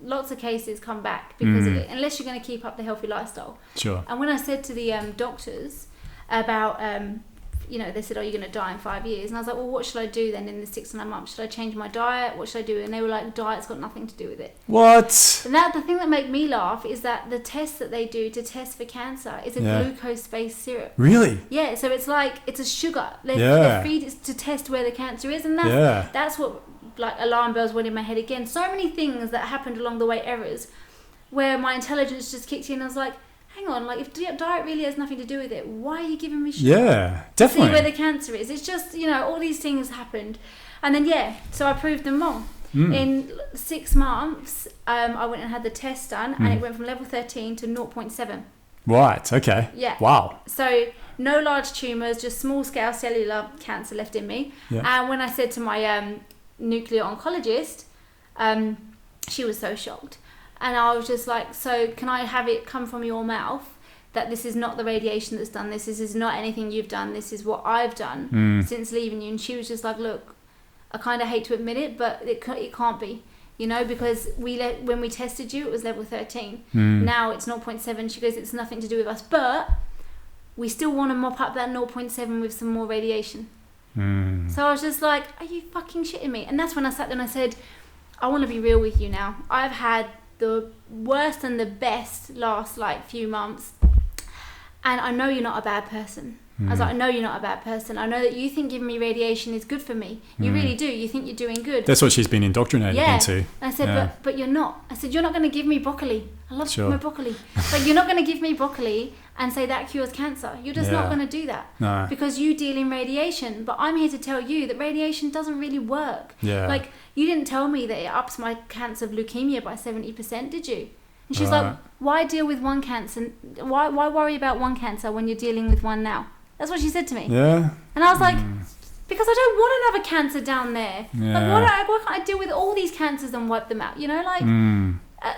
lots of cases come back because of it, unless you're going to keep up the healthy lifestyle. Sure. And when I said to the doctors about, they said, oh, you're going to die in 5 years. And I was like, well, what should I do then in the 6 to 9 months? Should I change my diet? What should I do? And they were like, diet's got nothing to do with it. What? And the thing that made me laugh is that the test that they do to test for cancer is a glucose-based syrup. Really? Yeah, so it's a sugar. They feed it to test where the cancer is. And that's what, like, alarm bells went in my head again. So many things that happened along the way, errors, where my intelligence just kicked in. And I was like, hang on, like if diet really has nothing to do with it, why are you giving me sugar? Yeah, definitely. See where the cancer is. It's just, all these things happened. And then, so I proved them wrong. In 6 months, I went and had the test done, and it went from level 13 to 0.7. Right, okay. Yeah. Wow. So no large tumours, just small-scale cellular cancer left in me. Yeah. And when I said to my nuclear oncologist, she was so shocked. And I was just like, so can I have it come from your mouth that this is not the radiation that's done this, this is not anything you've done, this is what I've done since leaving you? And she was just like, look, I kind of hate to admit it, but it can't be, because when we tested you, it was level 13. Now it's 0.7. She goes, it's nothing to do with us, but we still want to mop up that 0.7 with some more radiation. So I was just like, are you fucking shitting me? And that's when I sat there and I said, I want to be real with you now. I've had the worst and the best last few months, and I know you're not a bad person. I was like, I know you're not a bad person. I know that you think giving me radiation is good for me. You really do. You think you're doing good. That's what she's been indoctrinated into. And I said, but you're not. I said, you're not going to give me broccoli. I love my broccoli. Like, you're not going to give me broccoli and say that cures cancer. You're just not going to do that. No. Because you deal in radiation. But I'm here to tell you that radiation doesn't really work. Yeah. Like, you didn't tell me that it ups my chance of leukemia by 70%, did you? And she's like, why deal with one cancer? Why worry about one cancer when you're dealing with one now? That's what she said to me. Yeah. And I was like, because I don't want another cancer down there. Yeah. Like, why can't I deal with all these cancers and wipe them out?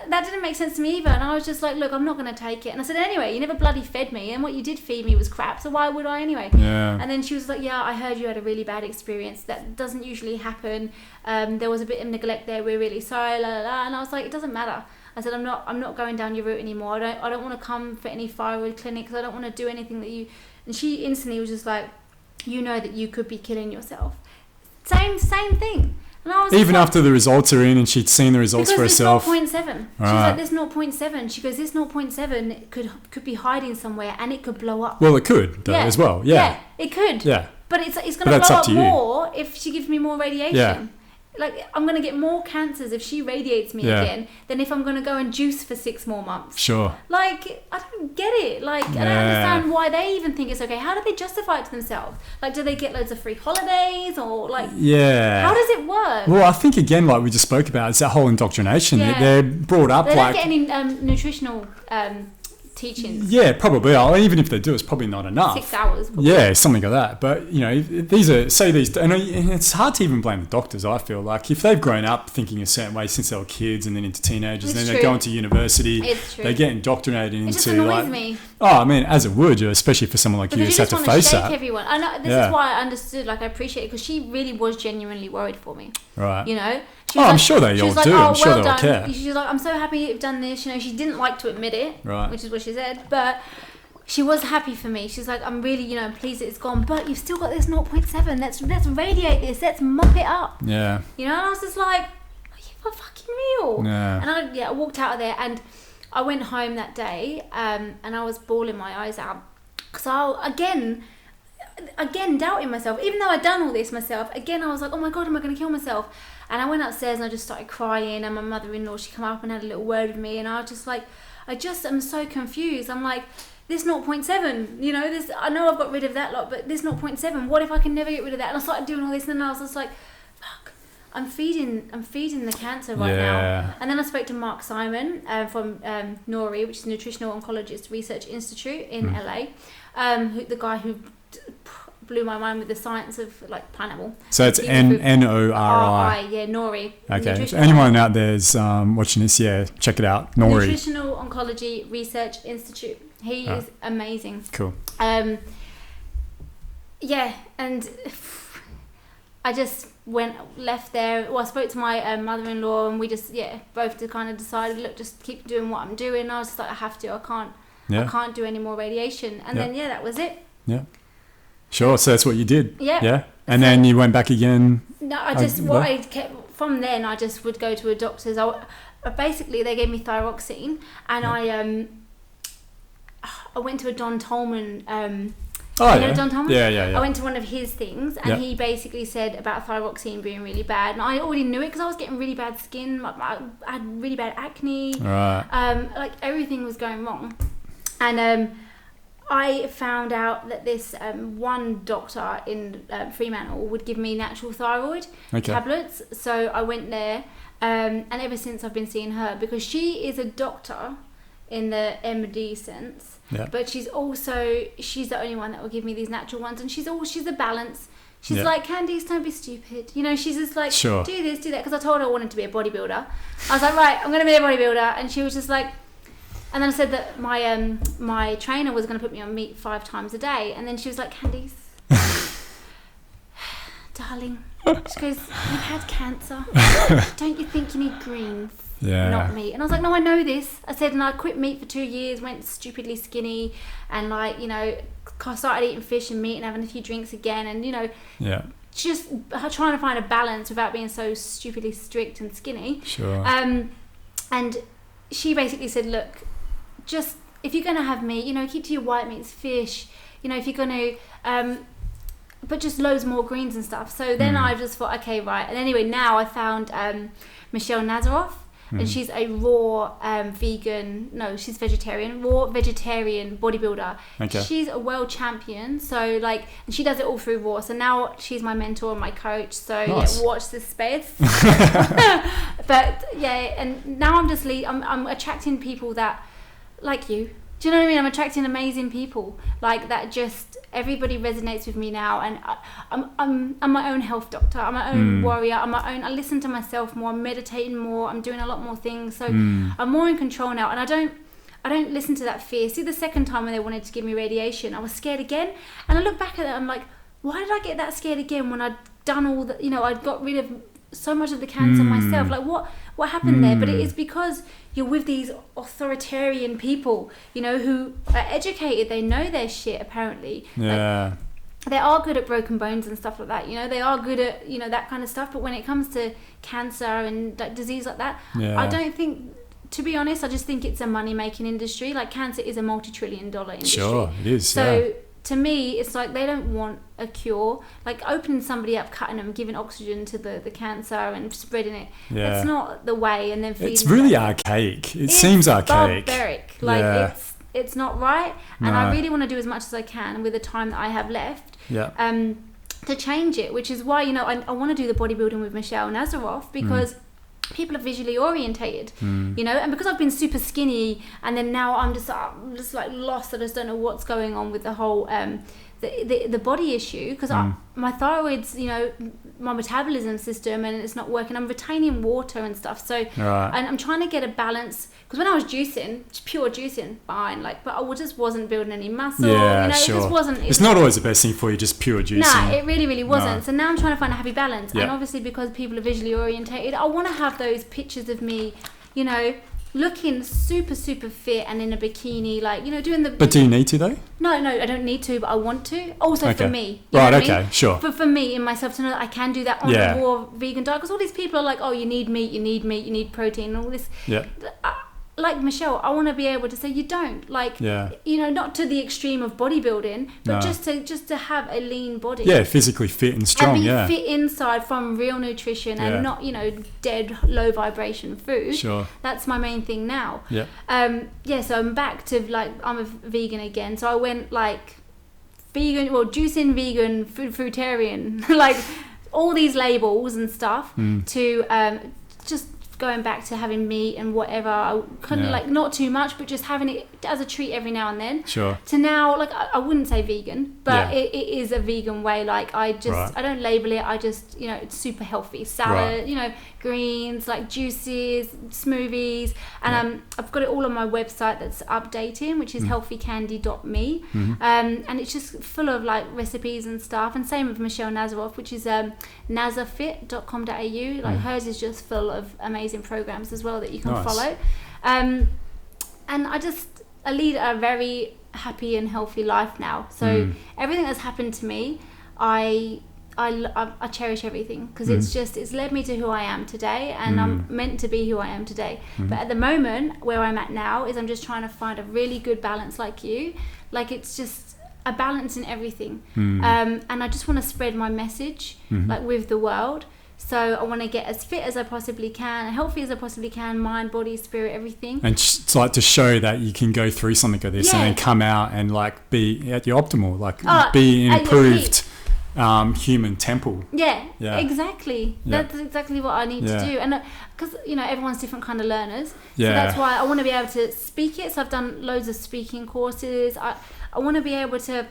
That didn't make sense to me either. And I was just like, look, I'm not going to take it. And I said, anyway, you never bloody fed me. And what you did feed me was crap. So why would I anyway? Yeah. And then she was like, yeah, I heard you had a really bad experience. That doesn't usually happen. There was a bit of neglect there. We're really sorry. La, la, la. And I was like, it doesn't matter. I said, I'm not going down your route anymore. I don't want to come for any thyroid clinics. I don't want to do anything that you... And she instantly was just like, you know that you could be killing yourself. Same thing. And I was even like, after the results are in and she'd seen the results for herself. Because this 0.7. She's like, this 0.7. She goes, this 0.7 could be hiding somewhere and it could blow up. Well, it could though, as well. Yeah, it could. Yeah. But it's going to blow up more if she gives me more radiation. Yeah. Like, I'm going to get more cancers if she radiates me again than if I'm going to go and juice for 6 more months. Sure. Like, I don't get it. Like, I don't understand why they even think it's okay. How do they justify it to themselves? Like, do they get loads of free holidays or like... Yeah. How does it work? Well, I think, again, like we just spoke about, it's that whole indoctrination. Yeah. They're brought up they don't get any nutritional... teachings. Yeah, probably. Even if they do, it's probably not enough. 6 hours. Probably. Yeah, something like that. But, these are, and it's hard to even blame the doctors, I feel like. If they've grown up thinking a certain way since they were kids and then into teenagers, and then they're going to university, they get indoctrinated into... It just annoys me. Oh, I mean, as it would, especially for someone like you who's had to face that. Everyone. I know, this is why I understood, I appreciate it, because she really was genuinely worried for me. Right. I'm sure they all do. I'm sure they all care. She's like, I'm so happy you've done this. She didn't like to admit it, which is what she said, but she was happy for me. She's like, I'm really, pleased that it's gone, but you've still got this 0.7. Let's radiate this. Let's mop it up. Yeah. And I was just like, are you for fucking real? Yeah. And I walked out of there, and I went home that day, and I was bawling my eyes out, because I again doubting myself, even though I'd done all this myself. Again, I was like, oh my god, am I going to kill myself? And I went upstairs and I just started crying, and my mother-in-law, she came up and had a little word with me, and I was just like, I just am so confused. I'm like, this 0.7, this, I know I've got rid of that lot, but this 0.7, what if I can never get rid of that? And I started doing all this, and then I was just like, fuck, I'm feeding the cancer right now. And then I spoke to Mark Simon from NORI, which is Nutritional Oncologist Research Institute in LA, the guy who blew my mind with the science of pineapple. So it's NORI. Yeah, NORI. Okay. So anyone out there's watching this, check it out. NORI. Nutritional Oncology Research Institute. He is amazing. Cool. And I just left there. Well, I spoke to my mother-in-law, and we just both kind of decided, look, just keep doing what I'm doing. I was just like, I have to. I can't do any more radiation. And then that was it. Yeah. Sure, so that's what you did. Yeah. And then you went back again. No, from then I just would go to a doctor's. Basically, they gave me thyroxine, and I went to a Don Tolman. Don Tolman? Yeah. I went to one of his things, and he basically said about thyroxine being really bad, and I already knew it because I was getting really bad skin. I had really bad acne. Right. Everything was going wrong, and I found out that this one doctor in Fremantle would give me natural thyroid tablets. So I went there, and ever since I've been seeing her, because she is a doctor in the MD sense, but she's the only one that will give me these natural ones, and she's a balance. She's like, Candice, don't be stupid. She's just like, do this, do that. Because I told her I wanted to be a bodybuilder. I was like, right, I'm going to be a bodybuilder. And she was just like, and then I said that my trainer was going to put me on meat 5 times a day. And then she was like, Candice, darling, she goes, you've had cancer. Don't you think you need greens, not meat? And I was like, no, I know this. I said, and I quit meat for 2 years, went stupidly skinny, and started eating fish and meat and having a few drinks again. And, just trying to find a balance without being so stupidly strict and skinny. Sure. And she basically said, look, just if you're going to have meat, keep to your white meats, fish, if you're going to, but just loads more greens and stuff. So then I just thought, okay, right. And anyway, now I found Michelle Nazaroff, and she's a raw she's vegetarian bodybuilder. Okay. She's a world champion. So and she does it all through raw. So now she's my mentor and my coach. So nice. Watch this space. But and now I'm attracting people that like you. Do you know what I mean? I'm attracting amazing people that. Just everybody resonates with me now, and I'm my own health doctor. I'm my own warrior. I listen to myself more. I'm meditating more. I'm doing a lot more things. So I'm more in control now, and I don't listen to that fear. See, the second time when they wanted to give me radiation, I was scared again, and I look back at it. I'm like, why did I get that scared again when I'd done all the, I'd got rid of so much of the cancer myself? What happened there? But it is because you're with these authoritarian people, who are educated. They know their shit, apparently. Yeah. They are good at broken bones and stuff like that. They are good at, that kind of stuff. But when it comes to cancer and disease like that, I don't think, to be honest, I just think it's a money-making industry. Cancer is a multi-trillion-dollar industry. Sure, it is. So to me, it's they don't want a cure. Opening somebody up, cutting them, giving oxygen to the cancer and spreading it. Yeah. It's not the way. And then feeding. It's really archaic. It seems archaic. Barbaric. It's not right. And I really want to do as much as I can with the time that I have left. Yeah. To change it, which is why I want to do the bodybuilding with Michelle Nazaroff, because people are visually orientated, you know, and because I've been super skinny, and then now I'm just like lost. I just don't know what's going on with the whole the body issue, because my thyroid's, you know, my metabolism system, and it's not working. I'm retaining water and stuff, so and I'm trying to get a balance, because when I was juicing, just pure juicing, fine, like, but I just wasn't building any muscle. Yeah, you know, sure. It just wasn't. It's not always the best thing for you, just pure juicing. Nah, it really wasn't. No. So now I'm trying to find a happy balance, and obviously because people are visually orientated, I want to have those pictures of me, you know, looking super fit and in a bikini, like, you know, doing the... But do you need to, though? No, I don't need to, but I want to. Also for me. Right, okay, sure. But for me, in myself, to know that I can do that on the raw vegan diet, because all these people are like, oh, you need meat, you need protein, and all this. Yeah. Like Michelle, I want to be able to say you don't, like, you know, not to the extreme of bodybuilding, but just to have a lean body. Yeah, physically fit and strong. And be fit inside from real nutrition and not, you know, dead low vibration food. Sure. That's my main thing now. Yeah. So I'm back to, like, I'm a vegan again. So I went like vegan, well, juicing vegan, fruitarian, like all these labels and stuff to just going back to having meat and whatever. I kind of like, not too much, but just having it as a treat every now and then. Sure. To now, like, I wouldn't say vegan, but it is a vegan way. Like, I just, I don't label it. I just, you know, it's super healthy. Salad, you know, greens, like juices, smoothies. And I've got it all on my website that's updating, which is healthycandy.me. And it's just full of, like, recipes and stuff. And same with Michelle Nazaroff, which is nazafit.com.au. Like, hers is just full of amazing programs as well that you can follow. And I lead a very happy and healthy life now. So everything that's happened to me, I cherish everything, because it's led me to who I am today, and I'm meant to be who I am today. But at the moment, where I'm at now is I'm just trying to find a really good balance, like you. Like, it's just a balance in everything. And I just want to spread my message, like, with the world. So I want to get as fit as I possibly can, healthy as I possibly can, mind, body, spirit, everything. And it's like to show that you can go through something like this and then come out and, like, be at your optimal, like be an improved human temple. Yeah, exactly. That's exactly what I need to do. And because, you know, everyone's different kind of learners. So that's why I want to be able to speak it. So I've done loads of speaking courses. I want to be able to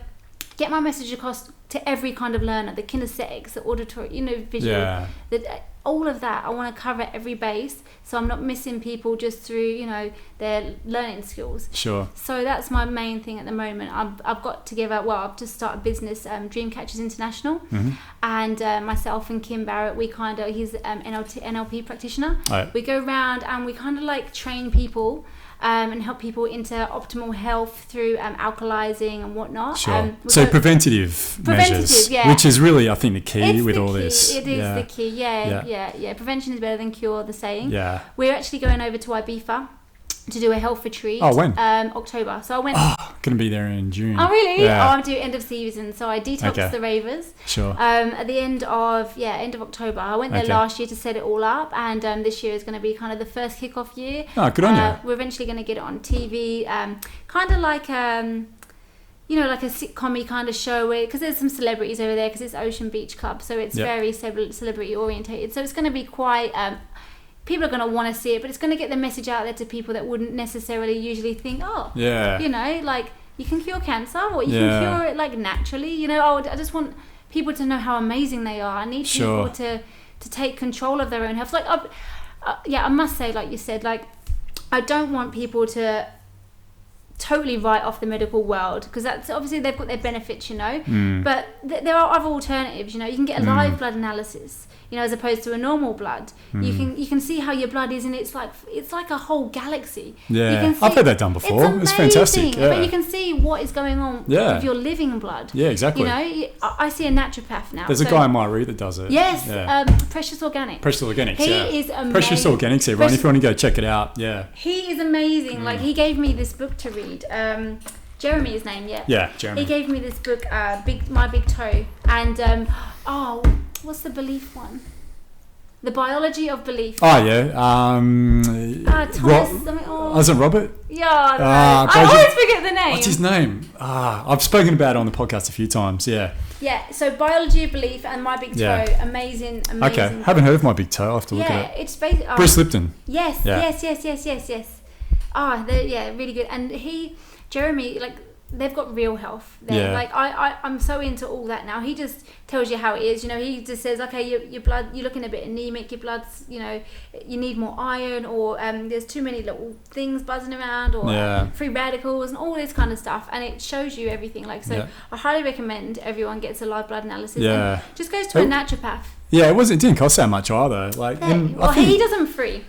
get my message across to every kind of learner, the kinesthetics, the auditory, you know, visual, all of that. I want to cover every base, so I'm not missing people just through, you know, their learning skills. Sure. So that's my main thing at the moment. I've got together, I've just started a business, Dreamcatchers International, and myself and Kim Barrett, he's NLP practitioner. Right. We go around and we kind of like train people and help people into optimal health through alkalizing and whatnot. Sure. So preventative measures, which is really, I think, the key with all this. It is the key, yeah. Prevention is better than cure, the saying. Yeah. We're actually going over to Ibiza to do a health retreat. Oh, when? October. So I went... going to be there in June. Oh, really? Yeah. I'm doing end of season. So I detoxed the ravers. Sure. At the end of October. I went there last year to set it all up. And this year is going to be kind of the first kickoff year. Oh, good on you. We're eventually going to get it on TV. Kind of like... you know, like a sitcom-y kind of show, because there's some celebrities over there, because it's Ocean Beach Club, so it's very celebrity orientated. So it's going to be quite... people are going to want to see it, but it's going to get the message out there to people that wouldn't necessarily usually think, you know, like, you can cure cancer, or you can cure it, like, naturally. You know, I just want people to know how amazing they are. I need people to take control of their own health. Like, I must say, like you said, like, I don't want people to totally write off the medical world, because that's obviously they've got their benefits, you know, but there are other alternatives. You know, you can get a live blood analysis, you know, as opposed to a normal blood. You can see how your blood is, and it's like a whole galaxy. I've had that done before. It's fantastic. But you can see what is going on with your living blood. Exactly. You know, I see a naturopath now. There's a guy in Myrie that does it. Yes. Precious Organics. He is amazing. Precious Organics, everyone. If you want to go check it out, he is amazing. Like, he gave me this book to read. Jeremy, his name, Jeremy. He gave me this book, My Big Toe, and what's the belief one? The Biology of Belief. Oh, yeah. Thomas. Wasn't Robert? Yeah, I always forget the name. What's his name? I've spoken about it on the podcast a few times. Yeah. Yeah. So Biology of Belief and My Big Toe. Amazing. Okay. Haven't heard of My Big Toe. I'll have to look at it. Yeah, it's basically Bruce Lipton. Yes. Really good. And Jeremy, like, they've got real health there. Yeah. Like I'm so into all that now. He just tells you how it is. You know, he just says, okay, your blood, you're looking a bit anemic. Your blood's, you know, you need more iron, or there's too many little things buzzing around, or free radicals and all this kind of stuff. And it shows you everything. Like, so I highly recommend everyone gets a live blood analysis. Yeah. And just goes to a naturopath. Yeah, it didn't cost that much either. Like, he does them free.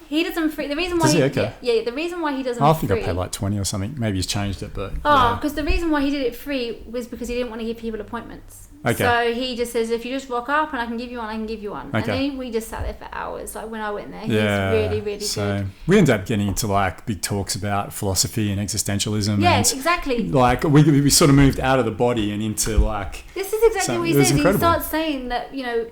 He does them free. The reason why the reason why he does them free. I think I paid like 20 or something. Maybe he's changed it, but because the reason why he did it free was because he didn't want to give people appointments. Okay. So he just says, if you just rock up and I can give you one, I can give you one. Okay. And then we just sat there for hours. Like when I went there, he's really, really good. We ended up getting into like big talks about philosophy and existentialism. Yeah, exactly. Like we sort of moved out of the body and into like. This is exactly what he says. He starts saying that, you know,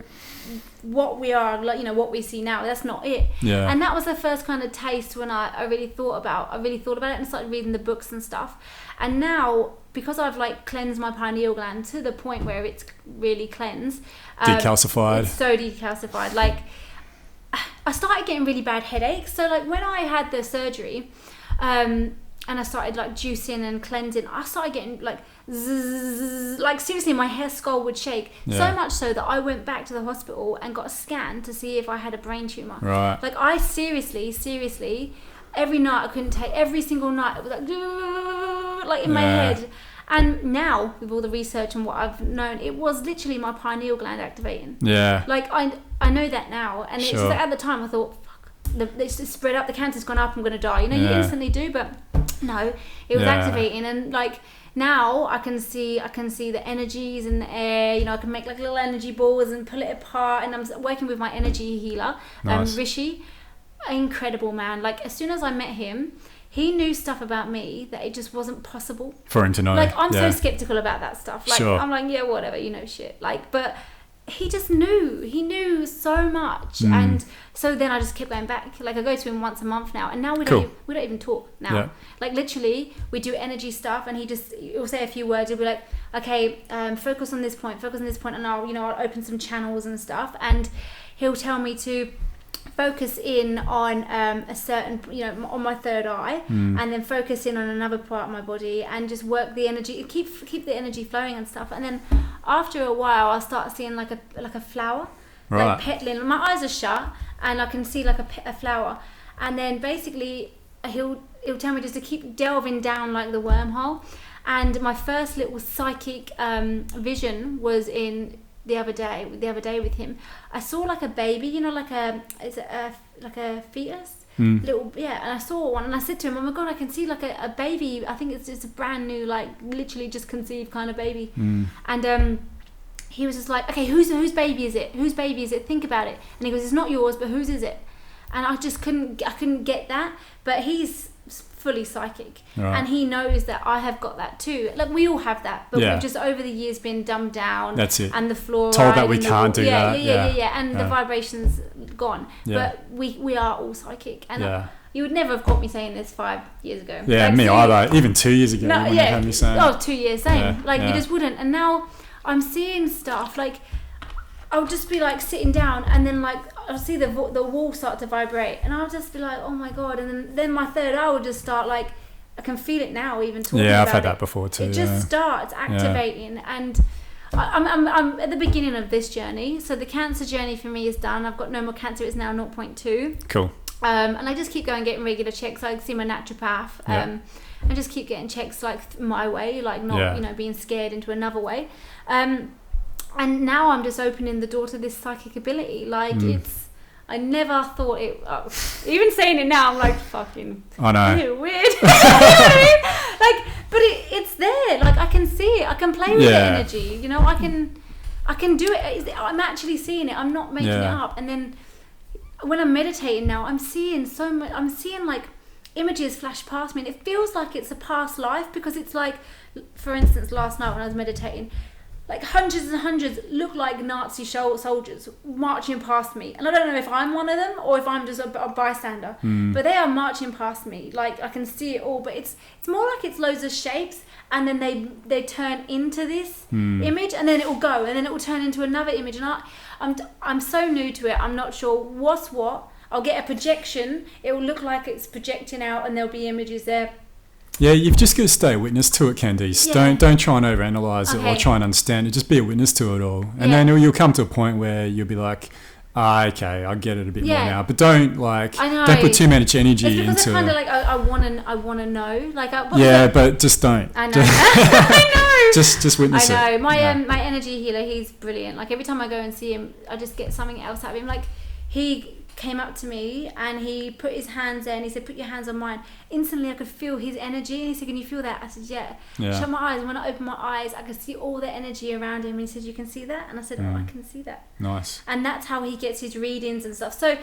what we are, like, you know, what we see now, that's not it. Yeah. And that was the first kind of taste when I really thought about it and started reading the books and stuff. And now, because I've like cleansed my pineal gland to the point where it's really cleansed, decalcified. It's so decalcified. Like, I started getting really bad headaches. So like when I had the surgery, and I started like juicing and cleansing, I started getting like zzz, like seriously my skull would shake. So much so that I went back to the hospital and got a scan to see if I had a brain tumour. Right. Like I seriously every night I couldn't take, every single night it was like in my head. And now with all the research and what I've known, it was literally my pineal gland activating. Yeah. Like I know that now, and it's just like, at the time I thought, it's just spread up, the cancer's gone up, I'm going to die. You know, you instantly do, but no, it was activating. And like now I can see the energies in the air. You know, I can make like little energy balls and pull it apart. And I'm working with my energy healer, Rishi. Incredible man. Like as soon as I met him, he knew stuff about me that it just wasn't possible for him to know. Like I'm so skeptical about that stuff. Like I'm like, yeah, whatever, you know, shit. Like, but he just knew. He knew so much, and so then I just kept going back. Like I go to him once a month now, and now we don't even talk now. Yeah. Like literally, we do energy stuff, and he'll say a few words. He'll be like, okay, focus on this point, and I'll open some channels and stuff, and he'll tell me to focus in on a certain, you know, on my third eye, and then focus in on another part of my body, and just work the energy, keep the energy flowing and stuff. And then after a while, I'll start seeing like a flower, like petling. My eyes are shut, and I can see like a flower. And then basically, he'll tell me just to keep delving down like the wormhole. And my first little psychic vision was in the other day with him. I saw like a baby, you know, like a fetus, little, and I saw one, and I said to him, oh my god, I can see like a baby. I think it's just a brand new, like literally just conceived kind of baby. And he was just like, okay, whose baby is it, think about it. And he goes, it's not yours, but whose is it? And I just couldn't get that. But he's fully psychic, and he knows that I have got that too. Like we all have that, but we've just over the years been dumbed down. That's it. And the fluoride told that we can't do that. And the vibrations gone. But we are all psychic, and you would never have caught me saying this 5 years ago. Yeah, like, me either. Even 2 years ago. No, when you had me saying. 2 years, same. You just wouldn't. And now I'm seeing stuff like. I'll just be like sitting down, and then like I'll see the wall start to vibrate, and I'll just be like, oh my god. And then my third eye will just start, like, I can feel it now even talking about it. Yeah, I've had that before too. It just starts activating, and I'm at the beginning of this journey. So the cancer journey for me is done. I've got no more cancer. It's now 0.2. Cool. And I just keep going, getting regular checks. I see my naturopath, and just keep getting checks like my way, like not you know, being scared into another way. And now I'm just opening the door to this psychic ability. Like I never thought it. Even saying it now, I'm like, fucking. I know. Ew, weird. You know what I mean? Like, but it's there. Like I can see it. I can play with the energy. You know, I can do it. I'm actually seeing it. I'm not making it up. And then when I'm meditating now, I'm seeing so much. I'm seeing like images flash past me, and it feels like it's a past life, because it's like, for instance, last night when I was meditating, like hundreds and hundreds, look like Nazi soldiers marching past me. And I don't know if I'm one of them or if I'm just a bystander. But they are marching past me. Like, I can see it all. But it's more like it's loads of shapes. And then they turn into this image. And then it will go. And then it will turn into another image. And I'm so new to it. I'm not sure what's what. I'll get a projection. It will look like it's projecting out. And there'll be images there. Yeah, you've just got to stay a witness to it, Candice. Yeah. Don't try and overanalyze it or try and understand it. Just be a witness to it all. And then you'll come to a point where you'll be like, okay, I get it a bit more now. But don't put too much energy into it. It's kind of like, I want to know. But just don't. I know. I know. Just witness it. I know. My energy healer, he's brilliant. Like, every time I go and see him, I just get something else out of him. Like, he came up to me and he put his hands there and he said, put your hands on mine. Instantly I could feel his energy, and he said, can you feel that? I said, yeah. Shut my eyes, and when I opened my eyes I could see all the energy around him, and he said, you can see that? And I said, oh, I can see that. Nice. And that's how he gets his readings and stuff. So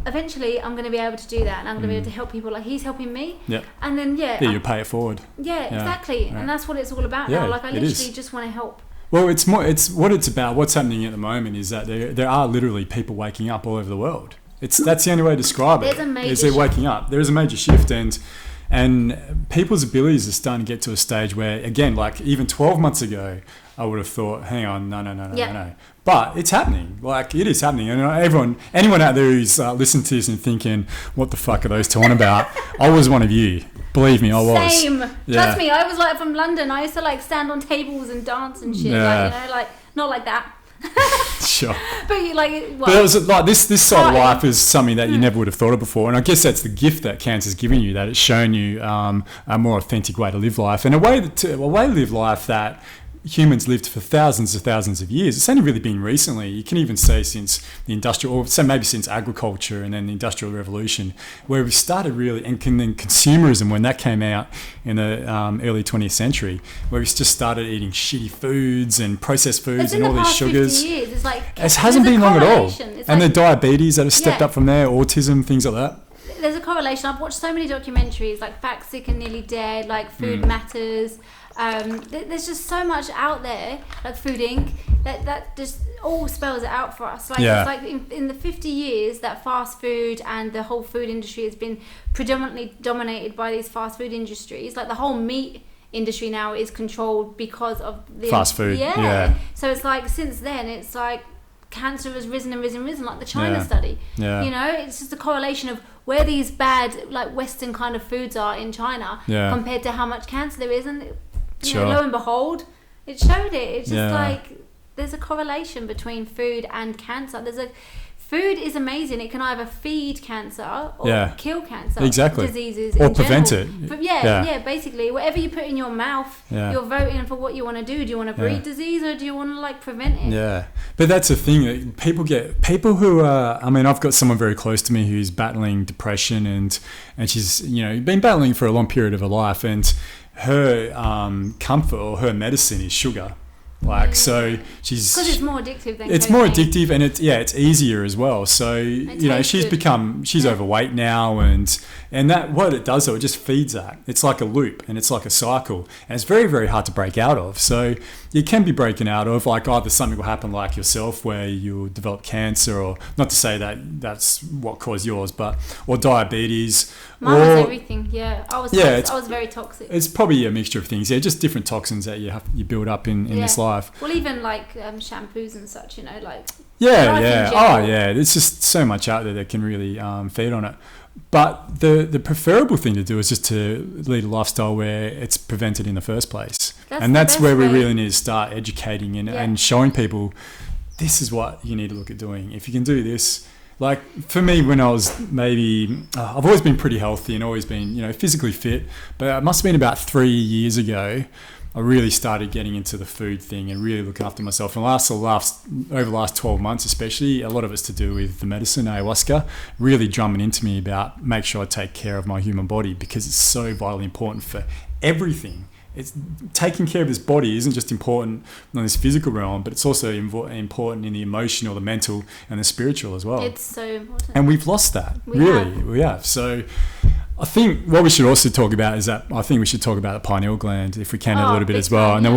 eventually I'm going to be able to do that, and I'm going to be able to help people like he's helping me. And then you pay it forward. Exactly. And that's what it's all about now. Like, I literally just want to help. Well, it's what it's about. What's happening at the moment is that there are literally people waking up all over the world. That's the only way to describe it. Is they're waking up. There is a major shift, and people's abilities are starting to get to a stage where, again, like even 12 months ago, I would have thought, hang on, no. But it's happening. Like, it is happening. And anyone out there who's listening to this and thinking, what the fuck are those two on about? I was one of you. Believe me, I was. Same. Trust me, I was like from London. I used to like stand on tables and dance and shit. Like, not like that. Sure. But you like, but it was like this sort of life is something that you never would have thought of before, and I guess that's the gift that cancer's given you, that it's shown you a more authentic way to live life, and a way to live life that humans lived for thousands of years. It's only really been recently, you can even say since the industrial, or say maybe since agriculture and then the Industrial Revolution, where we started really, and then consumerism, when that came out in the early 20th century, where we just started eating shitty foods and processed foods and all these sugars. It's like, it hasn't been long at all. And the diabetes that have stepped up from there, autism, things like that. There's a correlation. I've watched so many documentaries, like Fat, Sick and Nearly Dead, like Food Matters. There's just so much out there, like Food Inc., that just all spells it out for us. Like, it's like in the 50 years that fast food and the whole food industry has been predominantly dominated by these fast food industries. Like, the whole meat industry now is controlled because of the fast food. So it's like, since then, it's like cancer has risen, like the China study. It's just a correlation of where these bad, like, Western kind of foods are in China compared to how much cancer there is, and lo and behold, it showed it. It's just like, there's a correlation between food and cancer. Food is amazing. It can either feed cancer or kill cancer, diseases, or prevent it. But basically, whatever you put in your mouth, you're voting for what you want to do. Do you want to breed disease, or do you want to like prevent it? Yeah, but that's the thing that people who are. I mean, I've got someone very close to me who's battling depression, and she's been battling for a long period of her life, and her comfort or her medicine is sugar. Like, so she's, because it's more addictive than it's cocaine. More addictive, and it's easier as well. So she's overweight now, and that, what it does though, it just feeds that. It's like a loop, and it's like a cycle, and it's very, very hard to break out of. So you can be breaking out of, like, either something will happen like yourself where you'll develop cancer, or not to say that that's what caused yours, but or diabetes. Mine was everything. I was very toxic. It's probably a mixture of things. Just different toxins that you build up in this life. Well, even like shampoos and such, like. There's just so much out there that can really feed on it. But the preferable thing to do is just to lead a lifestyle where it's prevented in the first place. That's where we really need to start educating and showing people, this is what you need to look at doing. If you can do this. Like, for me, when I was maybe, I've always been pretty healthy and always been, physically fit. But it must have been about 3 years ago, I really started getting into the food thing and really looking after myself. And over the last 12 months especially, a lot of it's to do with the medicine, ayahuasca, really drumming into me about make sure I take care of my human body, because it's so vitally important for everything. It's taking care of this body isn't just important in this physical realm, but it's also important in the emotional, the mental, and the spiritual as well. It's so important. And we've lost that. We have. So I think what we should also talk about is that I think we should talk about the pineal gland if we can a little bit as well. And then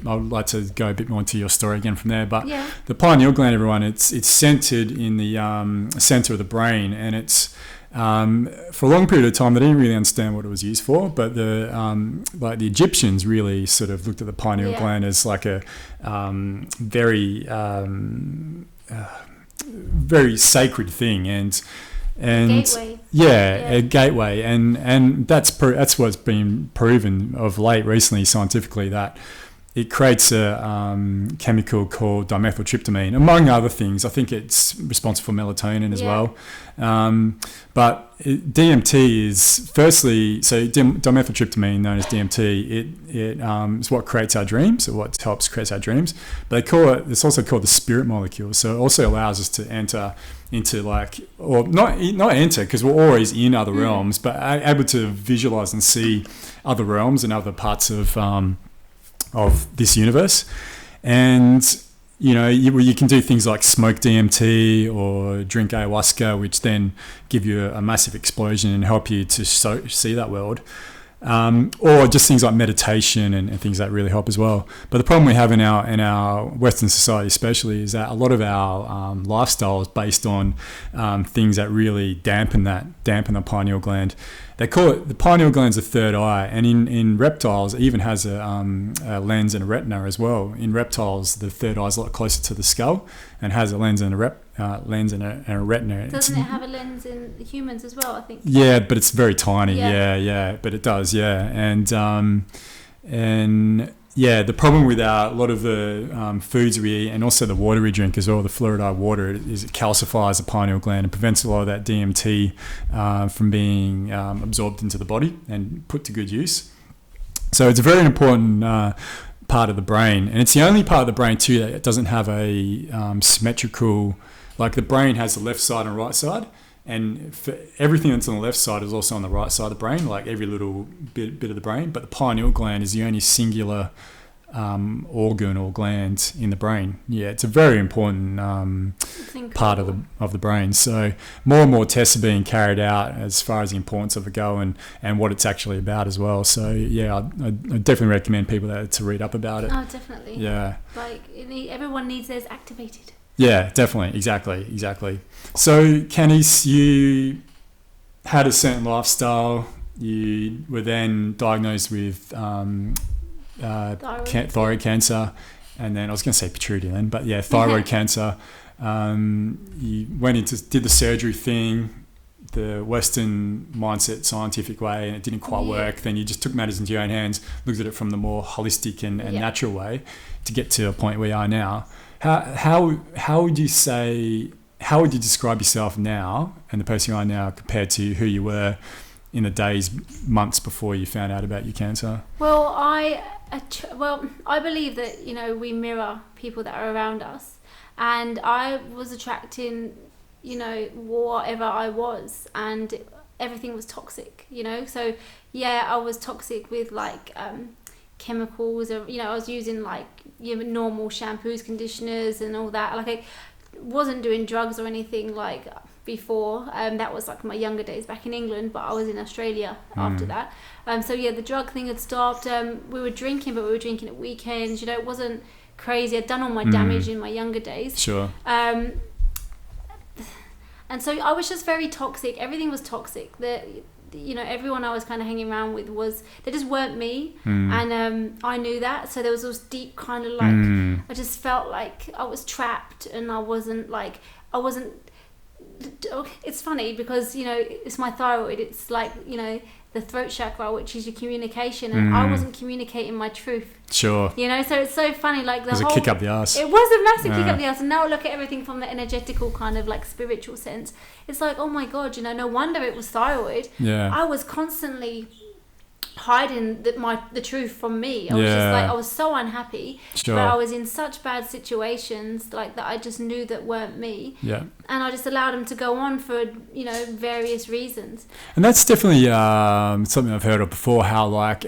I'd like to go a bit more into your story again from there. But the pineal gland, everyone, it's centered in the center of the brain, and it's for a long period of time they didn't really understand what it was used for. But the Egyptians really sort of looked at the pineal gland as like a very very sacred thing, and gateway. A gateway, and that's what's been proven of late recently scientifically, that it creates a chemical called dimethyltryptamine, among other things. I think it's responsible for melatonin as well. But DMT is firstly, so dimethyltryptamine, known as DMT, it is what creates our dreams, or what helps create our dreams. But they call it, it's also called the spirit molecule. So it also allows us to enter into not enter, because we're always in other realms, but able to visualize and see other realms and other parts of this universe. And you can do things like smoke DMT or drink ayahuasca, which then give you a massive explosion and help you to see that world. Or just things like meditation and things that really help as well. But the problem we have in our Western society especially is that a lot of our lifestyle is based on things that really dampen the pineal gland. They call it, the pineal gland's a third eye, and in reptiles it even has a lens and a retina as well. In reptiles, the third eye is a lot closer to the skull and has a lens and a retina. Doesn't it have a lens in humans as well, I think? Yeah, but it's very tiny. Yeah, but it does, and the problem with a lot of the foods we eat, and also the water we drink as well, the fluoridated water, is it calcifies the pineal gland and prevents a lot of that DMT from being absorbed into the body and put to good use. So it's a very important part of the brain, and it's the only part of the brain too that doesn't have a symmetrical, like the brain has the left side and right side, and for everything that's on the left side is also on the right side of the brain, like every little bit of the brain. But the pineal gland is the only singular organ or gland in the brain. Yeah, it's a very important part of the brain. So more and more tests are being carried out as far as the importance of it go, and what it's actually about as well. So yeah, I definitely recommend people to read up about it. Oh, definitely. Yeah. Like everyone needs theirs activated. Yeah, definitely. Exactly. So, Candice, you had a certain lifestyle. You were then diagnosed with thyroid cancer, and then I was going to say pituitary then, but yeah, thyroid cancer. You did the surgery thing, the Western mindset, scientific way, and it didn't quite work. Then you just took matters into your own hands, looked at it from the more holistic and natural way to get to a point where you are now. How would you describe yourself now and the person you are now compared to who you were in the days, months before you found out about your cancer? Well, I believe that we mirror people that are around us, and I was attracting whatever I was, and everything was toxic. So yeah, I was toxic with like chemicals, or I was using like normal shampoos, conditioners and all that. Like I wasn't doing drugs or anything like before. That was like my younger days back in England, but I was in Australia after that. So yeah, the drug thing had stopped. We were drinking, but we were drinking at weekends. It wasn't crazy. I'd done all my damage in my younger days. Sure. And so I was just very toxic. Everything was toxic. Everyone I was kind of hanging around with they just weren't me, and I knew that. So there was this deep kind of like I just felt like I was trapped, and I wasn't. It's funny because it's my thyroid. It's like the throat chakra, which is your communication, and I wasn't communicating my truth. Sure. So it's so funny. Like it was a kick up the arse. It was a massive kick up the arse, and now I look at everything from the energetical kind of like spiritual sense. It's like, oh my god, no wonder it was thyroid. Yeah. I was constantly hiding the truth from me. I was just like, I was so unhappy, but I was in such bad situations like that I just knew that weren't me. Yeah. And I just allowed them to go on for, you know, various reasons. And that's definitely something I've heard of before, how like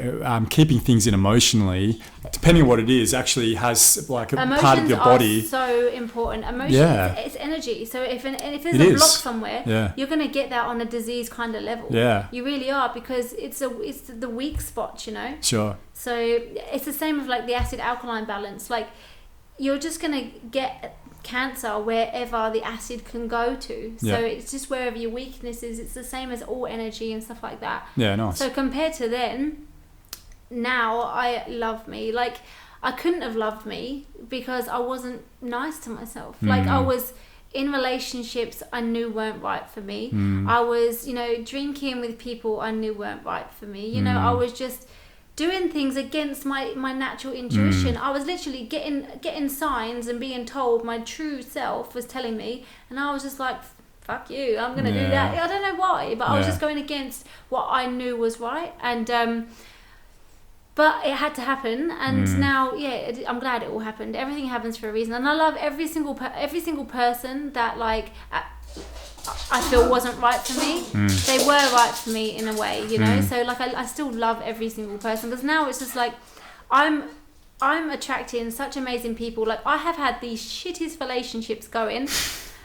keeping things in emotionally, depending on what it is, actually has like a part of your body. Emotions are so important. Emotions, it's energy. So if there's a block somewhere, you're going to get that on a disease kind of level. Yeah. You really are, because it's the weak spot, you know? Sure. So it's the same with like the acid alkaline balance. Like you're just going to get cancer wherever the acid can go to. So it's just wherever your weakness is. It's the same as all energy and stuff like that. Yeah, nice. So compared to then, now I love me. Like I couldn't have loved me because I wasn't nice to myself. Like I was in relationships I knew weren't right for me. I was, you know, drinking with people I knew weren't right for me. You know, I was just doing things against my natural intuition. I was literally getting signs and being told my true self was telling me, and I was just like, fuck you, I'm gonna do that. I don't know why, but I was just going against what I knew was right. And but it had to happen, and now, I'm glad it all happened. Everything happens for a reason, and I love every single person that like I feel wasn't right for me. They were right for me in a way, you know. So like I still love every single person, because now it's just like I'm attracting such amazing people. Like I have had these shittiest relationships going.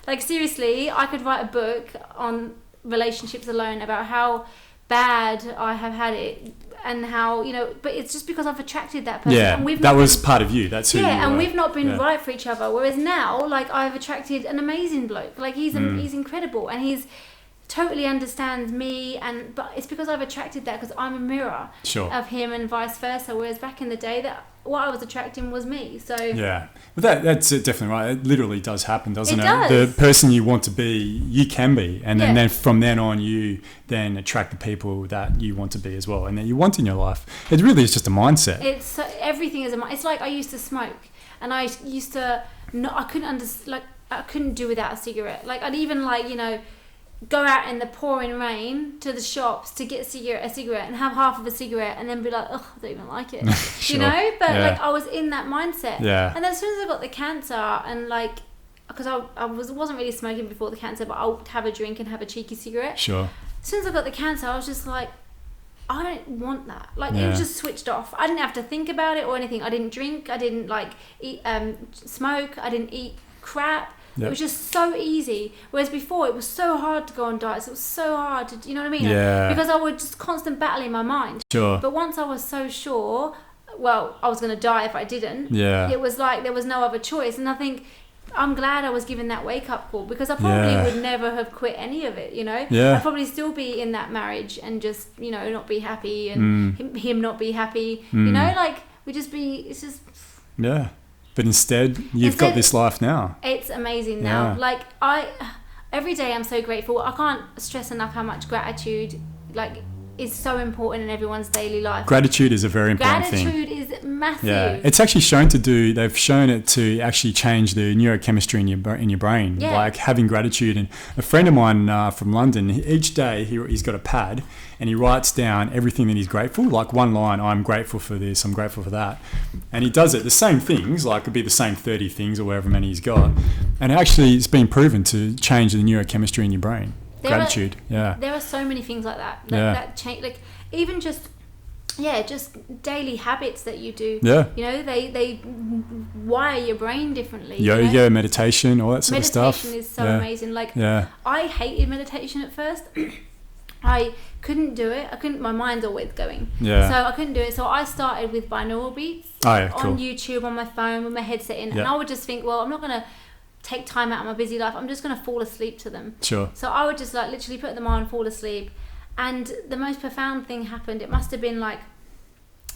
Like seriously, I could write a book on relationships alone about how bad I have had it. And how, you know, but it's just because I've attracted that person. Yeah, and that was part of you. That's who you were. And we've not been right for each other. Whereas now, like, I've attracted an amazing bloke. Like, he's incredible, and he's totally understands me. But it's because I've attracted that, because I'm a mirror of him, and vice versa. Whereas back in the day, that what I was attracting was me. So but that's definitely right. It literally does happen, doesn't it? Does. The person you want to be, you can be, and then from then on, you then attract the people that you want to be as well, and that you want in your life. It really is just a mindset. It's everything is a mindset. It's like I used to smoke, and I used to I couldn't do without a cigarette. Like I'd even go out in the pouring rain to the shops to get a cigarette and have half of a cigarette and then be like, oh, I don't even like it. Sure. You know? But like I was in that mindset. Yeah. And then as soon as I got the cancer, and like, because I wasn't really smoking before the cancer, but I would have a drink and have a cheeky cigarette. Sure. As soon as I got the cancer, I was just like, I don't want that. Like it was just switched off. I didn't have to think about it or anything. I didn't drink. I didn't like eat, smoke. I didn't eat crap. Yep. It was just so easy. Whereas before, it was so hard to go on diets. It was so hard to, you know what I mean? Yeah. Because I would just constant battle in my mind. Sure. But once I was so sure, well, I was going to die if I didn't. Yeah. It was like there was no other choice. And I think I'm glad I was given that wake-up call, because I probably would never have quit any of it, you know? Yeah. I'd probably still be in that marriage and just, you know, not be happy, and him not be happy. You know, like, it's just... Yeah. But instead, you've got this life now. It's amazing now. Like every day I'm so grateful. I can't stress enough how much gratitude is so important in everyone's daily life. Gratitude is a very important thing. Gratitude is massive. Yeah, it's actually they've shown it to actually change the neurochemistry in your brain. Yeah. Like having gratitude. And a friend of mine from London, each day he's got a pad and he writes down everything that he's grateful. Like one line, I'm grateful for this, I'm grateful for that. And he does it, the same things, like it could be the same 30 things or however many he's got. And actually it's been proven to change the neurochemistry in your brain. Gratitude. There are so many things like that. That change, like even just daily habits that you do. Yeah. You know, they wire your brain differently. Yoga, meditation, all that sort of stuff. Meditation is so amazing. Like I hated meditation at first. I couldn't do it. My mind's always going. Yeah. So I couldn't do it. So I started with binaural beats on YouTube, on my phone, with my headset in. And I would just think, well, I'm not going to take time out of my busy life. I'm just going to fall asleep to them. Sure. So I would just like literally put them on, fall asleep. And the most profound thing happened. It must have been like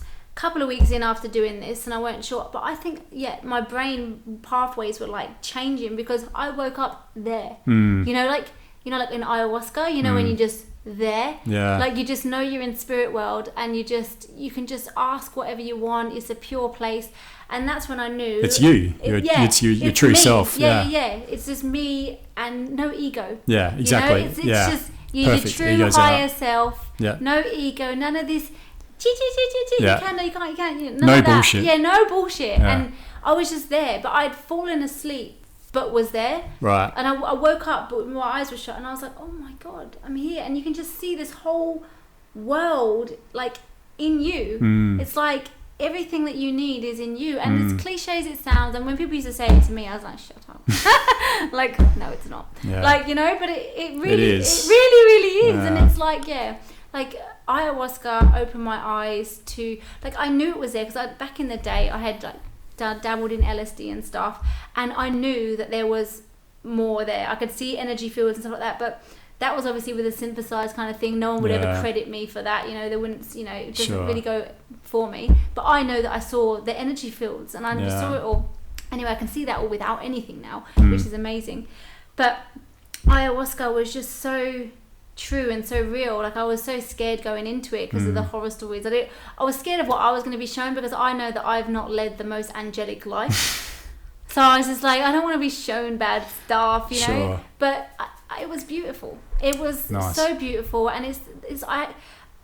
a couple of weeks in after doing this, and I weren't sure. But I think, my brain pathways were like changing, because I woke up there. You know, like in ayahuasca, you know, when you just there, like you just know you're in spirit world, and you can just ask whatever you want. It's a pure place. And that's when I knew it's you. It's your true me. self. Yeah. It's just me and no ego. Yeah, exactly. You know? It's just your true higher self. Yeah. No ego. None of this You can't. No bullshit. Yeah, no bullshit. Yeah. And I was just there, but I'd fallen asleep, but was there. Right. And I woke up, but my eyes were shut, and I was like, oh my God, I'm here. And you can just see this whole world, like, in you. It's like everything that you need is in you. And as cliche as it sounds, and when people used to say it to me, I was like, shut up. Like, no, it's not. Yeah. Like, you know, but it really is. It really is. Yeah. And it's like, like ayahuasca opened my eyes to, like, I knew it was there because back in the day I had like dabbled in LSD and stuff, and I knew that there was more there. I could see energy fields and stuff like that, but that was obviously with a synthesized kind of thing. No one would ever credit me for that. You know, they wouldn't, you know, it doesn't really go for me. But I know that I saw the energy fields and I saw it all. Anyway, I can see that all without anything now, which is amazing. But ayahuasca was just so true and so real. Like, I was so scared going into it because of the horror stories. I was scared of what I was going to be shown because I know that I've not led the most angelic life. So I was just like, I don't want to be shown bad stuff, you know. But it was beautiful. It was so beautiful, and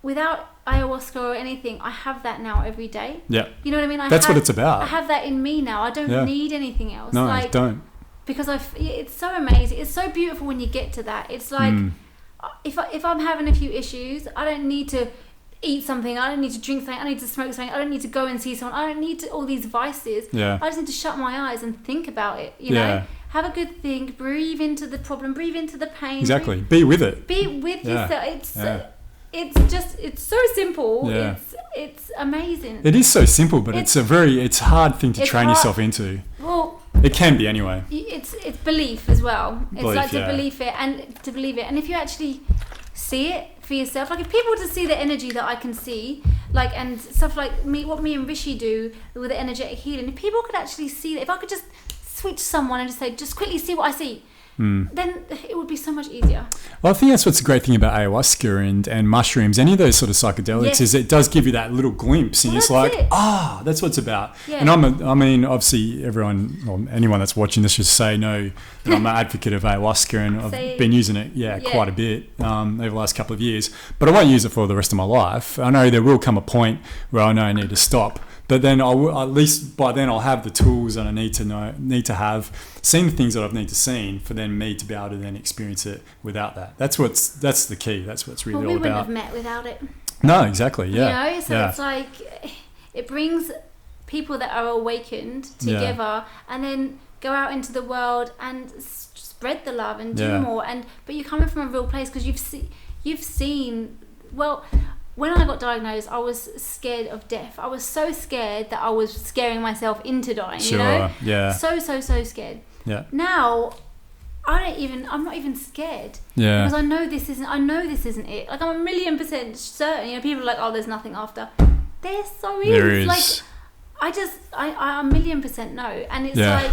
without ayahuasca or anything, I have that now every day. Yeah. You know what I mean? That's what it's about. I have that in me now. I don't need anything else. No, like, don't. Because it's so amazing. It's so beautiful when you get to that. It's like, if I'm having a few issues, I don't need to eat something. I don't need to drink something. I don't need to smoke something. I don't need to go and see someone. I don't need all these vices. Yeah. I just need to shut my eyes and think about it, you know? Have a good think. Breathe into the problem. Breathe into the pain. Exactly. Be with it. Be with yourself. It's so simple. Yeah. It's amazing. It is so simple, but it's a hard thing to train yourself into. Well, it can be anyway. It's belief as well. It's like to believe it. And if you actually see it for yourself, like if people were to see the energy that I can see, like, and stuff like what me and Rishi do with the energetic healing, if people could actually see that, if I could just switch someone and just say, just quickly see what I see, then it would be so much easier. Well, I think that's what's the great thing about ayahuasca and mushrooms, any of those sort of psychedelics, is it does give you that little glimpse, and it's like, that's what it's about. Yeah. And I mean, obviously everyone, or anyone that's watching this should say no, that I'm an advocate of ayahuasca, and I've been using it, quite a bit over the last couple of years, but I won't use it for the rest of my life. I know there will come a point where I know I need to stop. But then at least by then I'll have the tools that I need to have, seen the things that I need to see for then me to be able to then experience it without that. That's the key. That's what's really all about. We wouldn't have met without it. No, exactly. Yeah. You know, so it's like it brings people that are awakened together and then go out into the world and spread the love and do more. But you're coming from a real place because you've seen well. When I got diagnosed, I was scared of death. I was so scared that I was scaring myself into dying, you know? Yeah. So scared. Yeah. Now, I'm not even scared. Yeah. Because I know this isn't it. Like, I'm 1,000,000% certain. You know, people are like, oh, there's nothing after. There so is. There is. Like, I 1,000,000% know. And it's like,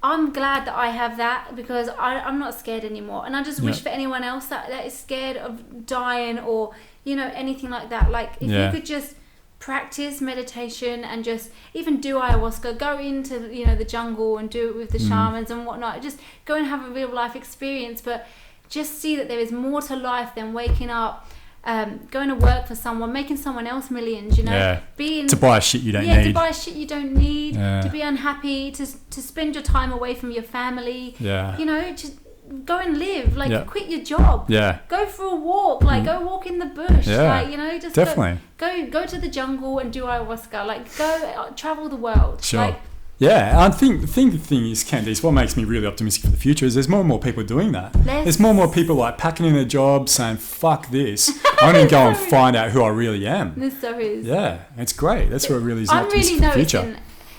I'm glad that I have that because I'm not scared anymore. And I just wish for anyone else that is scared of dying or, you know, anything like that. Like, if you could just practice meditation and just even do ayahuasca, go into, you know, the jungle and do it with the shamans and whatnot. Just go and have a real life experience, but just see that there is more to life than waking up, going to work for someone, making someone else millions, you know, to buy shit you don't need. To buy shit you don't need, to be unhappy, to spend your time away from your family, you know, just go and live, like quit your job, go for a walk, like go walk in the bush, like, you know, just definitely go to the jungle and do ayahuasca, like go travel the world. Sure. Like, I think the thing is, Candice, what makes me really optimistic for the future is there's more and more people doing that. There's more and more people like packing in their jobs, saying, fuck this, I'm going to go and find out who I really am. This so is. Yeah, it's great. That's what really is optimistic for the future.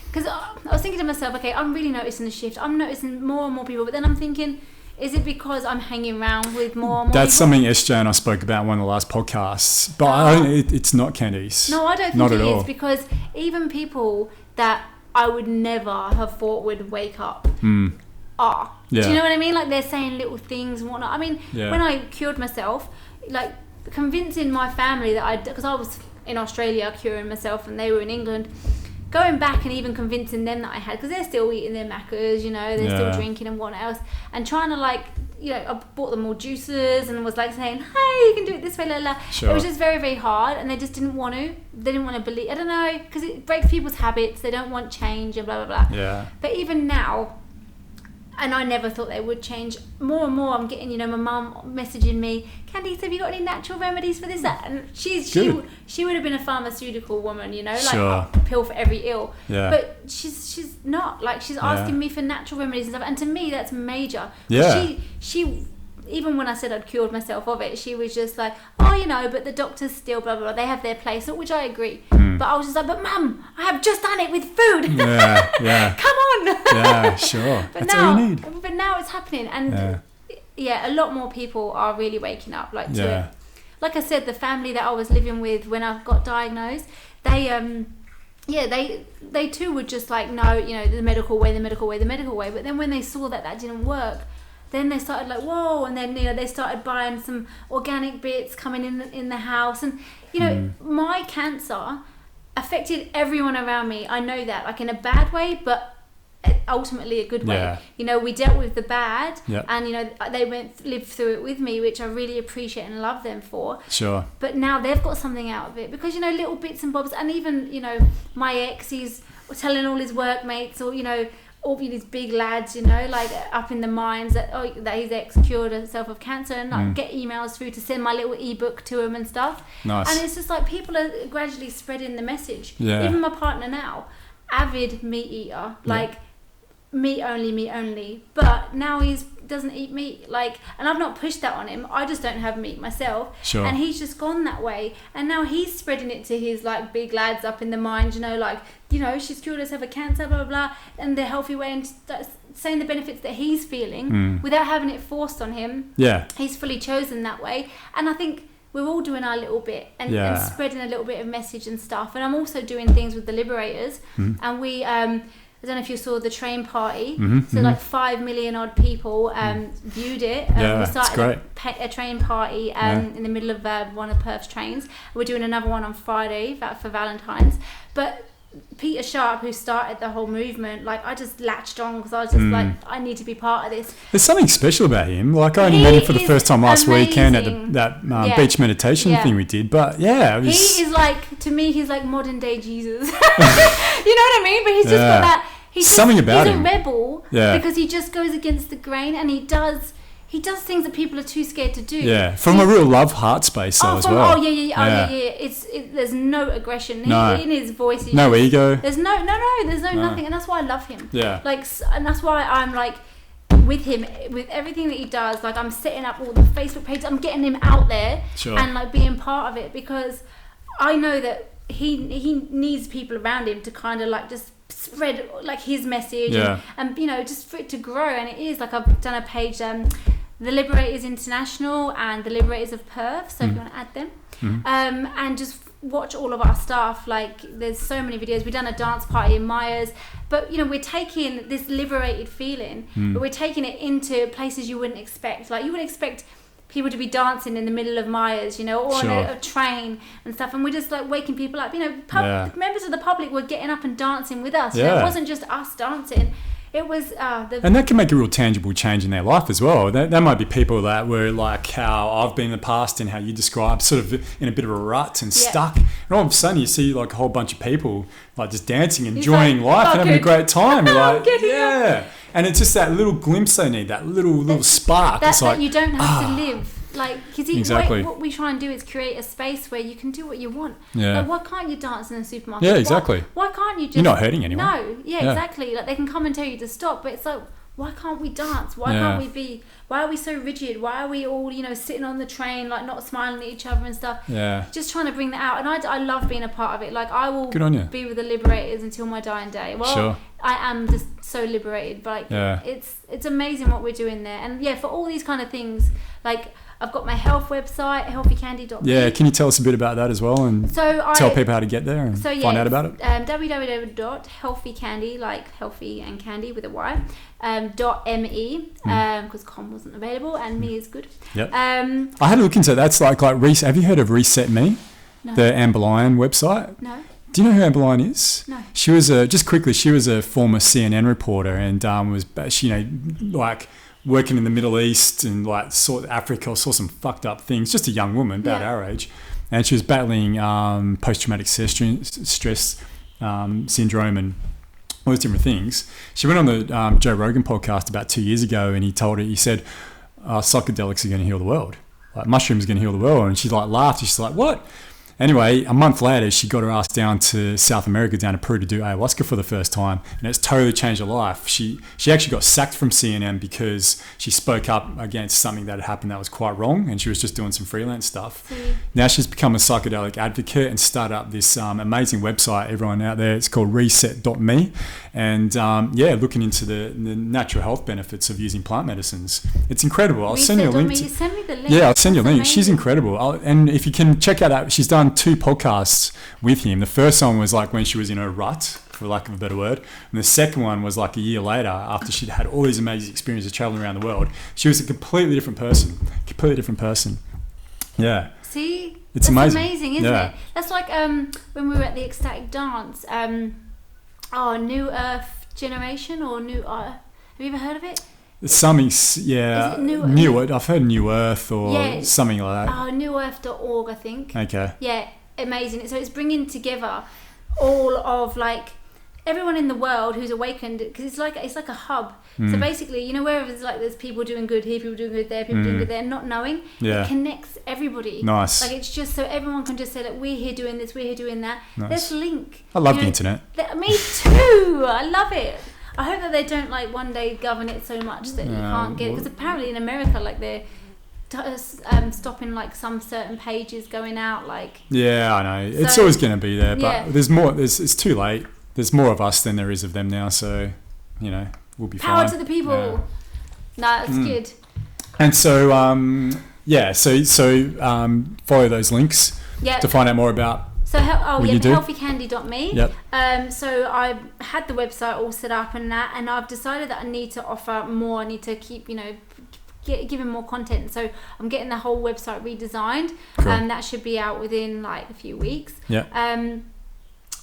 Because I was thinking to myself, okay, I'm really noticing the shift. I'm noticing more and more people, but then I'm thinking, is it because I'm hanging around with more and more That's people? Something SJ and I spoke about in one of the last podcasts. But I don't, it's not, Candice. No, I don't think it is, because even people that I would never have thought would wake up are. Do you know what I mean? Like, they're saying little things and whatnot. I mean, when I cured myself, like, convincing my family that because I was in Australia curing myself and they were in England, going back and even convincing them that I had, because they're still eating their macas, you know, they're still drinking and whatnot else, and trying to, like, I bought them all juices and was like saying, hey, you can do it this way, la la. Sure. It was just very, very hard, and they just didn't want to. They didn't want to believe. I don't know, because it breaks people's habits. They don't want change and blah blah blah. Yeah. But even now, and I never thought they would change. More and more, I'm getting, my mum messaging me, Candice, have you got any natural remedies for this? That? And she would have been a pharmaceutical woman, like a pill for every ill. Yeah. But she's not. Like, she's asking me for natural remedies and stuff. And to me, that's major. Yeah. She even when I said I'd cured myself of it, she was just like, oh, but the doctors still blah blah blah. They have their place, which I agree. But I was just like, but Mum, I have just done it with food. Yeah. Come on. Yeah, sure. That's all you need. But now it's happening, and a lot more people are really waking up. Like to it. Like I said, the family that I was living with when I got diagnosed, they too would just like, no, the medical way. But then when they saw that didn't work, then they started like, whoa, and then they started buying some organic bits coming in the house, and my cancer affected everyone around me. I know that, like in a bad way, but ultimately a good way. We dealt with the bad, and they lived through it with me, which I really appreciate and love them for. Sure. But now they've got something out of it, because little bits and bobs, and even my ex, he's telling all his workmates, or all these big lads, like up in the mines, that his ex cured herself of cancer, and like get emails through to send my little ebook to him and stuff. Nice. And it's just like people are gradually spreading the message. Yeah. Even my partner now, avid meat eater, like meat only, but now he's doesn't eat meat, like, and I've not pushed that on him. I just don't have meat myself. Sure. And he's just gone that way, and now he's spreading it to his like big lads up in the mines, she's cured herself of cancer, blah blah blah, and the healthy way, and saying the benefits that he's feeling without having it forced on him. Yeah, he's fully chosen that way, and I think we're all doing our little bit and spreading a little bit of message and stuff. And I'm also doing things with the Liberators, and we I don't know if you saw the train party. Like 5 million odd people viewed it. We started a train party in the middle of one of Perth's trains. We're doing another one on Friday for Valentine's. But Peter Sharp, who started the whole movement, like I just latched on because I was just like, I need to be part of this. There's something special about him. Like I only met him for the first time last weekend at that beach meditation thing we did. But he is like, to me, he's like modern day Jesus. You know what I mean? But he's just got that. He's a rebel because he just goes against the grain, and he does things that people are too scared to do. Yeah, from a real love heart space as well. There's no aggression in his voice. No ego. There's no nothing, and that's why I love him. Yeah. And that's why I'm like with him, with everything that he does. Like I'm setting up all the Facebook pages. I'm getting him out there and like being part of it, because I know that he needs people around him to kind of like just spread like his message and just for it to grow. And it is like, I've done a page, the Liberators International and the Liberators of Perth, so if you want to add them, and just watch all of our stuff. Like there's so many videos. We've done a dance party in Myers, but we're taking this liberated feeling, but we're taking it into places you wouldn't expect. Like you wouldn't expect people to be dancing in the middle of Myers, or on a train and stuff, and we're just like waking people up. Members of the public were getting up and dancing with us. It wasn't just us dancing. It was and that can make a real tangible change in their life as well. That might be people that were like how I've been in the past and how you described, sort of in a bit of a rut and stuck. And all of a sudden you see like a whole bunch of people like just dancing, enjoying life and having a great time. You're like, and it's just that little glimpse they need, that little spark. It's like, that you don't have to live. Like, because what we try and do is create a space where you can do what you want. Yeah. Like, why can't you dance in the supermarket? Yeah, exactly. Why can't you just... You're not hurting anyone. No, exactly. Like, they can come and tell you to stop, but it's like, why can't we dance? Why can't we be... Why are we so rigid? Why are we all, sitting on the train, like, not smiling at each other and stuff? Yeah. Just trying to bring that out. And I love being a part of it. Like, I will be with the Liberators until my dying day. Well, I am just so liberated. But, it's amazing what we're doing there. And, for all these kind of things, like... I've got my health website, healthycandy.com. Yeah, can you tell us a bit about that as well, and tell people how to get there and find out about it? www.healthycandy, like healthy and candy with a Y, .me, because com wasn't available, and me is good. Yep. I had a look into it. That's like have you heard of Reset Me? No. The Amber Lyon website? No. Do you know who Amber Lyon is? No. She was she was a former CNN reporter, and was working in the Middle East and like saw Africa, saw some fucked up things. Just a young woman, about our age, and she was battling post-traumatic stress syndrome and all those different things. She went on the Joe Rogan podcast about 2 years ago, and he said, psychedelics are going to heal the world. Like mushrooms are going to heal the world. And she like laughed. She's like, what? Anyway, a month later, she got her ass down to South America, down to Peru, to do ayahuasca for the first time, and it's totally changed her life. She actually got sacked from CNN because she spoke up against something that had happened that was quite wrong, and she was just doing some freelance stuff. Now she's become a psychedelic advocate and started up this amazing website, everyone out there. It's called reset.me, and looking into the natural health benefits of using plant medicines. It's incredible. I'll send you a link. Send me the link. Yeah, I'll send you a link. Amazing. She's incredible. And if you can check out, she's done 2 podcasts with him. The first one was like when she was in her rut, for lack of a better word, and the second one was like a year later, after she'd had all these amazing experiences traveling around the world. She was a completely different person. Yeah. See, it's amazing, isn't it? That's like when we were at the ecstatic dance. New Earth Generation or New Earth. Have you ever heard of it? Something, yeah. I've heard New Earth or something like that. newearth.org, I think. Okay. Yeah, amazing. So it's bringing together all of like everyone in the world who's awakened, because it's like a hub. So basically, wherever there's people doing good here, people doing good there, people doing good there, not knowing, it connects everybody. Nice. Like it's just so everyone can just say that we're here doing this, we're here doing that. Nice. Let's link. I love the internet. Me too. I love it. I hope that they don't like one day govern it so much that you can't get it, because apparently in America like they're stopping like some certain pages going out, like I know it's always going to be there, but there's more. It's too late. There's more of us than there is of them now, so we'll be power fine. To the people. No, it's good. And so follow those links to find out more about. So healthycandy.me. Yep. So I had the website all set up and that, and I've decided that I need to offer more. I need to keep, giving more content. So I'm getting the whole website redesigned. Cool. That should be out within like a few weeks. Yeah.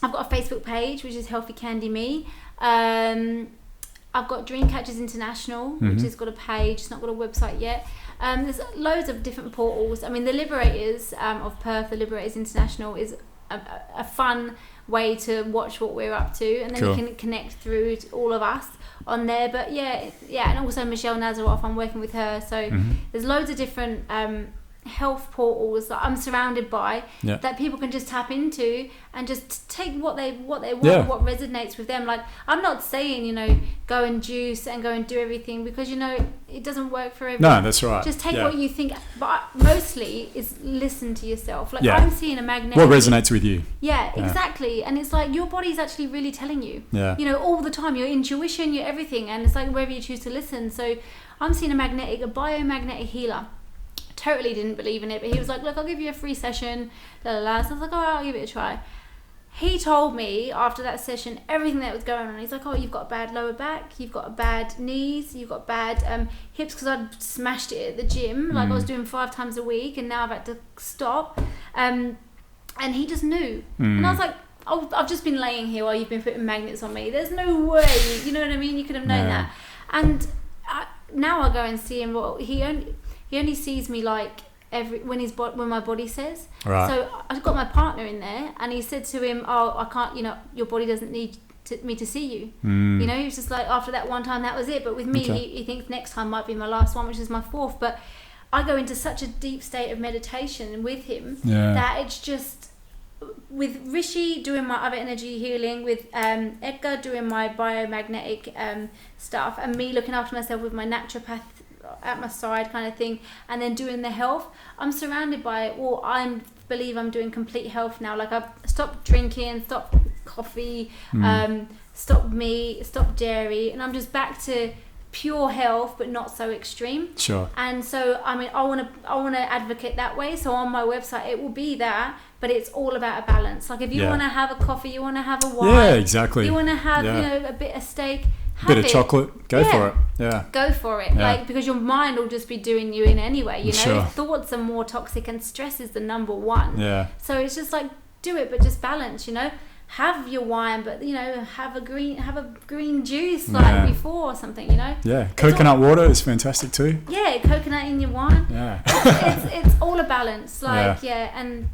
I've got a Facebook page which is Healthy Candy Me. I've got Dreamcatchers International, which has got a page. It's not got a website yet. There's loads of different portals. I mean, the Liberators of Perth, the Liberators International, is a fun way to watch what we're up to, and then you can connect through to all of us on there. But and also Michelle Nazaroff, I'm working with her, so there's loads of different health portals that I'm surrounded by that people can just tap into and just take what they want, what resonates with them. Like, I'm not saying go and juice and go and do everything, because it doesn't work for everyone. No, that's right. Just take what you think, but mostly is listen to yourself. Like I'm seeing a magnetic, what resonates with you. Exactly. And it's like your body's actually really telling you all the time, your intuition, your everything, and it's like wherever you choose to listen. So I'm seeing a biomagnetic healer. Totally didn't believe in it, but he was like, look, I'll give you a free session, So I was like, all right, I'll give it a try. He told me after that session everything that was going on. He's like, oh, you've got a bad lower back, you've got bad knees, you've got bad hips, because I'd smashed it at the gym. Like I was doing 5 times a week, and now I've had to stop. And he just knew. And I was like, oh, I've just been laying here while you've been putting magnets on me. There's no way, you know what I mean? You could have known that. And now I go and see him. Well, he only sees me like when my body says. Right. So I've got my partner in there, and he said to him, oh, I can't, your body doesn't need me to see you. He was just like, after that one time, that was it. But with me, he thinks next time might be my last one, which is my 4th. But I go into such a deep state of meditation with him that it's just, with Rishi doing my other energy healing, with Edgar doing my biomagnetic stuff, and me looking after myself with my naturopath at my side kind of thing, and then doing the health, I'm surrounded by it. Well, I believe I'm doing complete health now. Like, I've stopped drinking, stopped coffee, stopped meat, stopped dairy, and I'm just back to pure health, but not so extreme. Sure. And so, I mean, I want to advocate that way. So on my website, it will be that, but it's all about a balance. Like, if you want to have a coffee, you want to have a wine, exactly. You want to have a bit of steak, bit of chocolate, go for it. Go for it. Like, because your mind will just be doing you in anyway. Thoughts are more toxic, and stress is the number one. So it's just like, do it, but just balance. have your wine, but have a green juice like before or something, Yeah, coconut water is fantastic too. Yeah, coconut in your wine. Yeah, it's all a balance, and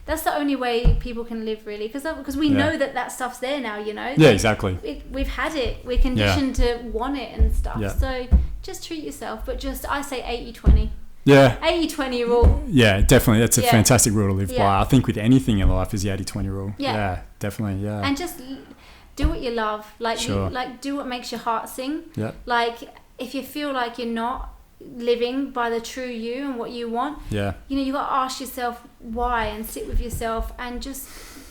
that's the only way people can live, really, because we know that stuff's there now, Yeah, exactly. We've had it. We're conditioned to want it and stuff. Yeah. So just treat yourself, but I say 80-20. Yeah. 80-20 rule. Yeah, definitely. That's a fantastic rule to live by. I think with anything in life is the 80-20 rule. Yeah, definitely. Yeah. And just do what you love. Like, do what makes your heart sing. Yeah. Like, if you feel like you're not living by the true you and what you want, you got to ask yourself why and sit with yourself and just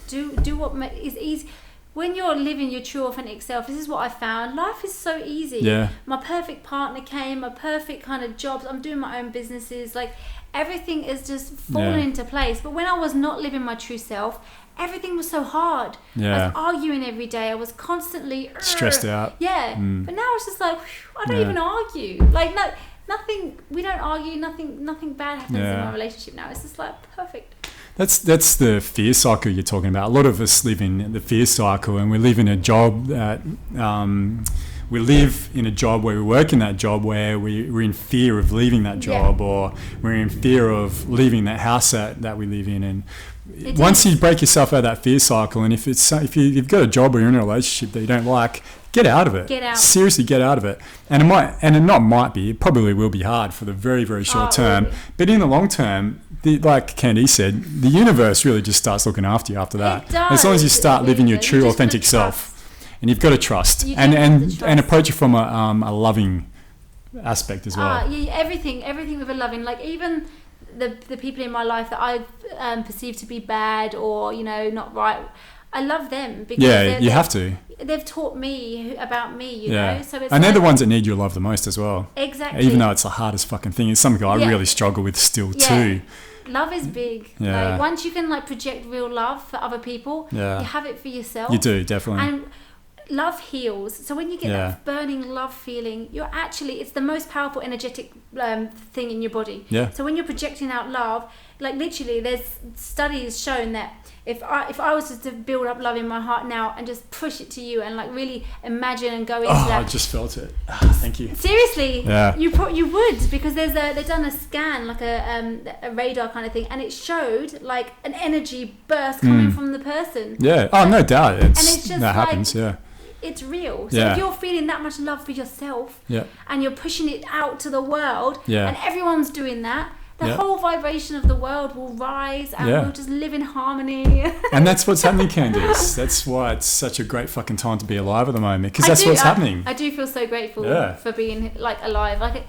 do what is easy. When you're living your true authentic self, this is what I found. Life is so easy. Yeah. My perfect partner came, my perfect kind of jobs. I'm doing my own businesses. Like, everything is just falling into place. But when I was not living my true self, everything was so hard. Yeah. I was arguing every day. I was constantly stressed out. Yeah. But now it's just like, I don't even argue. Like, nothing. We don't argue. Nothing bad happens in my relationship now. It's just like perfect. That's the fear cycle you're talking about. A lot of us live in the fear cycle, and we live in a job that we live in a job where we work in that job where we're in fear of leaving that job, or we're in fear of leaving that house that we live in. And once you break yourself out of that fear cycle, and if you've got a job or you're in a relationship that you don't like, get out of it. Get out. Seriously, get out of it. And it probably will be hard for the very, very short term. Really? But in the long term, like Candice said, the universe really just starts looking after you after that. It does. As long as you start living your true, authentic self. And you've got to trust. And approach it from a loving aspect as well. Yeah, everything with a loving. Like, even the people in my life that I perceive to be bad or, not right, I love them because you have to. They've taught me about me, you know. So it's they're the ones that need your love the most as well. Exactly. Even though it's the hardest fucking thing, it's something I really struggle with still too. Love is big. Yeah. Like, once you can project real love for other people, you have it for yourself. You do, definitely. And love heals. So when you get that burning love feeling, it's the most powerful energetic thing in your body. Yeah. So when you're projecting out love, like, literally, there's studies shown that if I was to build up love in my heart now and just push it to you and really imagine and go into that. I just felt it. Thank you. Seriously, yeah. You would, because they've done a scan, like a radar kind of thing, and it showed an energy burst coming from the person. Yeah. Oh, no doubt. And it's just that happens. Yeah. It's real. So if you're feeling that much love for yourself, and you're pushing it out to the world, and everyone's doing that, the whole vibration of the world will rise, and we'll just live in harmony. And that's what's happening, Candice. That's why it's such a great fucking time to be alive at the moment, because that's what's happening. I do feel so grateful for being alive.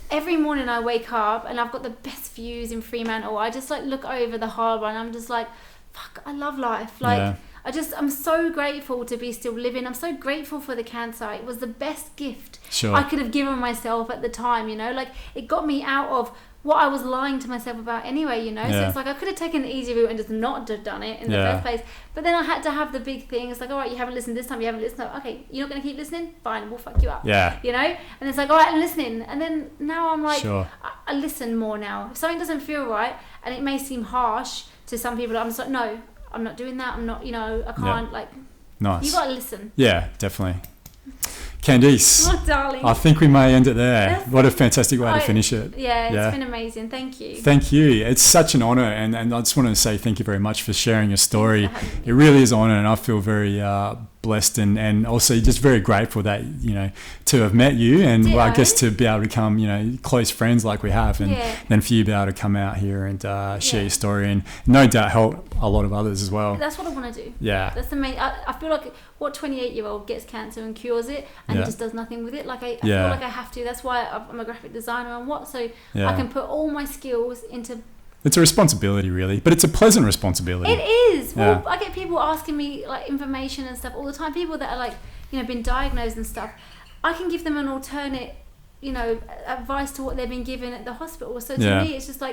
Every morning I wake up and I've got the best views in Fremantle. I just look over the harbour and I'm just fuck, I love life. I'm so grateful to be still living. I'm so grateful for the cancer. It was the best gift I could have given myself at the time, it got me out of what I was lying to myself about anyway, So it's I could have taken the easy route and just not have done it in the first place. But then I had to have the big thing. It's all right, you haven't listened this time, you haven't listened. Okay, you're not going to keep listening? Fine, we'll fuck you up. Yeah. And it's all right, I'm listening. And then now I'm I listen more now. If something doesn't feel right, and it may seem harsh to some people, I'm just no, I'm not doing that. I'm not, I can't, Nice. You got to listen. Yeah, definitely. Candice, darling. I think we may end it there. What a fantastic way to finish it. Yeah, it's been amazing. Thank you. Thank you. It's such an honour, and I just want to say thank you very much for sharing your story. It really is an honour, and I feel very blessed and also just very grateful that to have met you, and I guess to be able to become close friends like we have, and then for you to be able to come out here and share your story, and no doubt help a lot of others as well. That's what I want to do. Yeah, that's the main. I feel like what 28-year-old gets cancer and cures it and just does nothing with it. I feel like I have to. That's why I'm a graphic designer and I can put all my skills into. It's a responsibility, really, but it's a pleasant responsibility. It is. Well, I get people asking me information and stuff all the time. People that are been diagnosed and stuff. I can give them an alternate, advice to what they've been given at the hospital. So to me, it's just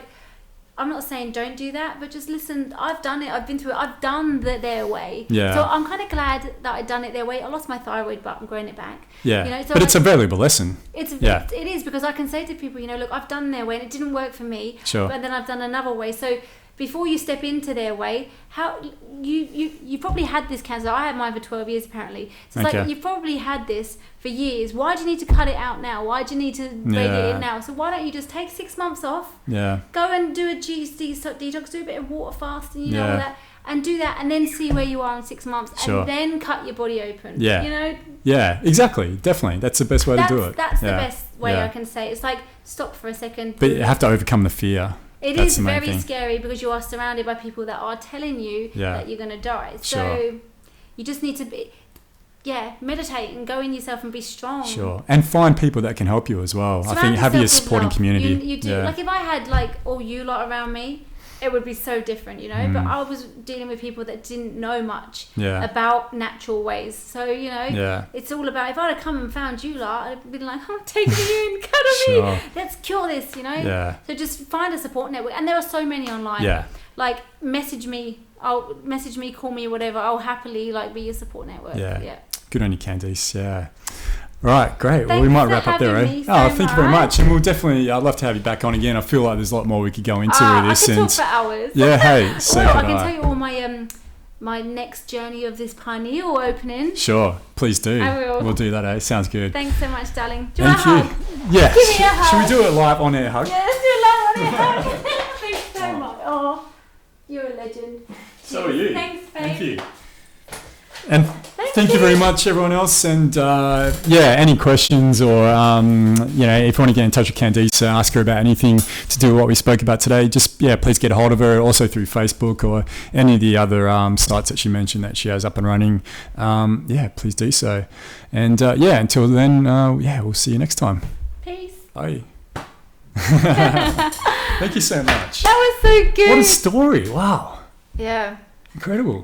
I'm not saying don't do that, but just listen. I've done it. I've been through it. I've done their way. Yeah. So I'm kind of glad that I've done it their way. I lost my thyroid, but I'm growing it back. Yeah. But it's a valuable lesson. It is, because I can say to people, look, I've done their way and it didn't work for me. Sure. But then I've done another way. So before you step into their way, how you probably had this cancer. I had mine for 12 years apparently. So it's like you've probably had this for years. Why do you need to cut it out now? Why do you need to break it in now? So why don't you just take 6 months off? Yeah. Go and do a detox, do a bit of water fasting, you know, all that. And do that, and then see where you are in 6 months, and then cut your body open. Yeah. You know? Yeah, exactly. Definitely. That's the best way to do it. That's the best way I can say. It's like, stop for a second. But you have to overcome the fear. It is very scary because you are surrounded by people that are telling you that you're going to die. So you just need to meditate and go in yourself and be strong. Sure. And find people that can help you as well. I think having a supporting community. You do. Yeah. Like if I had like all you lot around me, it would be so different, you know. But I was dealing with people that didn't know much about natural ways. So, you know, it's all about, if I'd have come and found you lot, I'd been like, oh, take me in, cuddle me, let's cure this, you know. Yeah. So just find a support network. And there are so many online. Yeah. Like, message me, call me, whatever. I'll happily like be your support network. Yeah. Good on you, Candice. Yeah. Right, great. Well, we might wrap up there, eh? Thank you very much. And we'll definitely, I'd love to have you back on again. I feel like there's a lot more we could go into with this. I could talk for hours. Yeah, hey. So I can tell you all my next journey of this pineal opening. Sure, please do. I will. We'll do that, eh? Sounds good. Thanks so much, darling. Do you want a hug? Yeah. Give me a hug. Should we do it live on air hug? Yeah, let's do it live on air hug. Thanks so much. Oh, you're a legend. So are you. Thanks, babe. Thank you. And thank you very much, everyone else. And any questions or, if you want to get in touch with Candice, ask her about anything to do with what we spoke about today, just, please get a hold of her, also through Facebook or any of the other sites that she mentioned that she has up and running. Please do so. And, until then, we'll see you next time. Peace. Bye. Thank you so much. That was so good. What a story. Wow. Yeah. Incredible.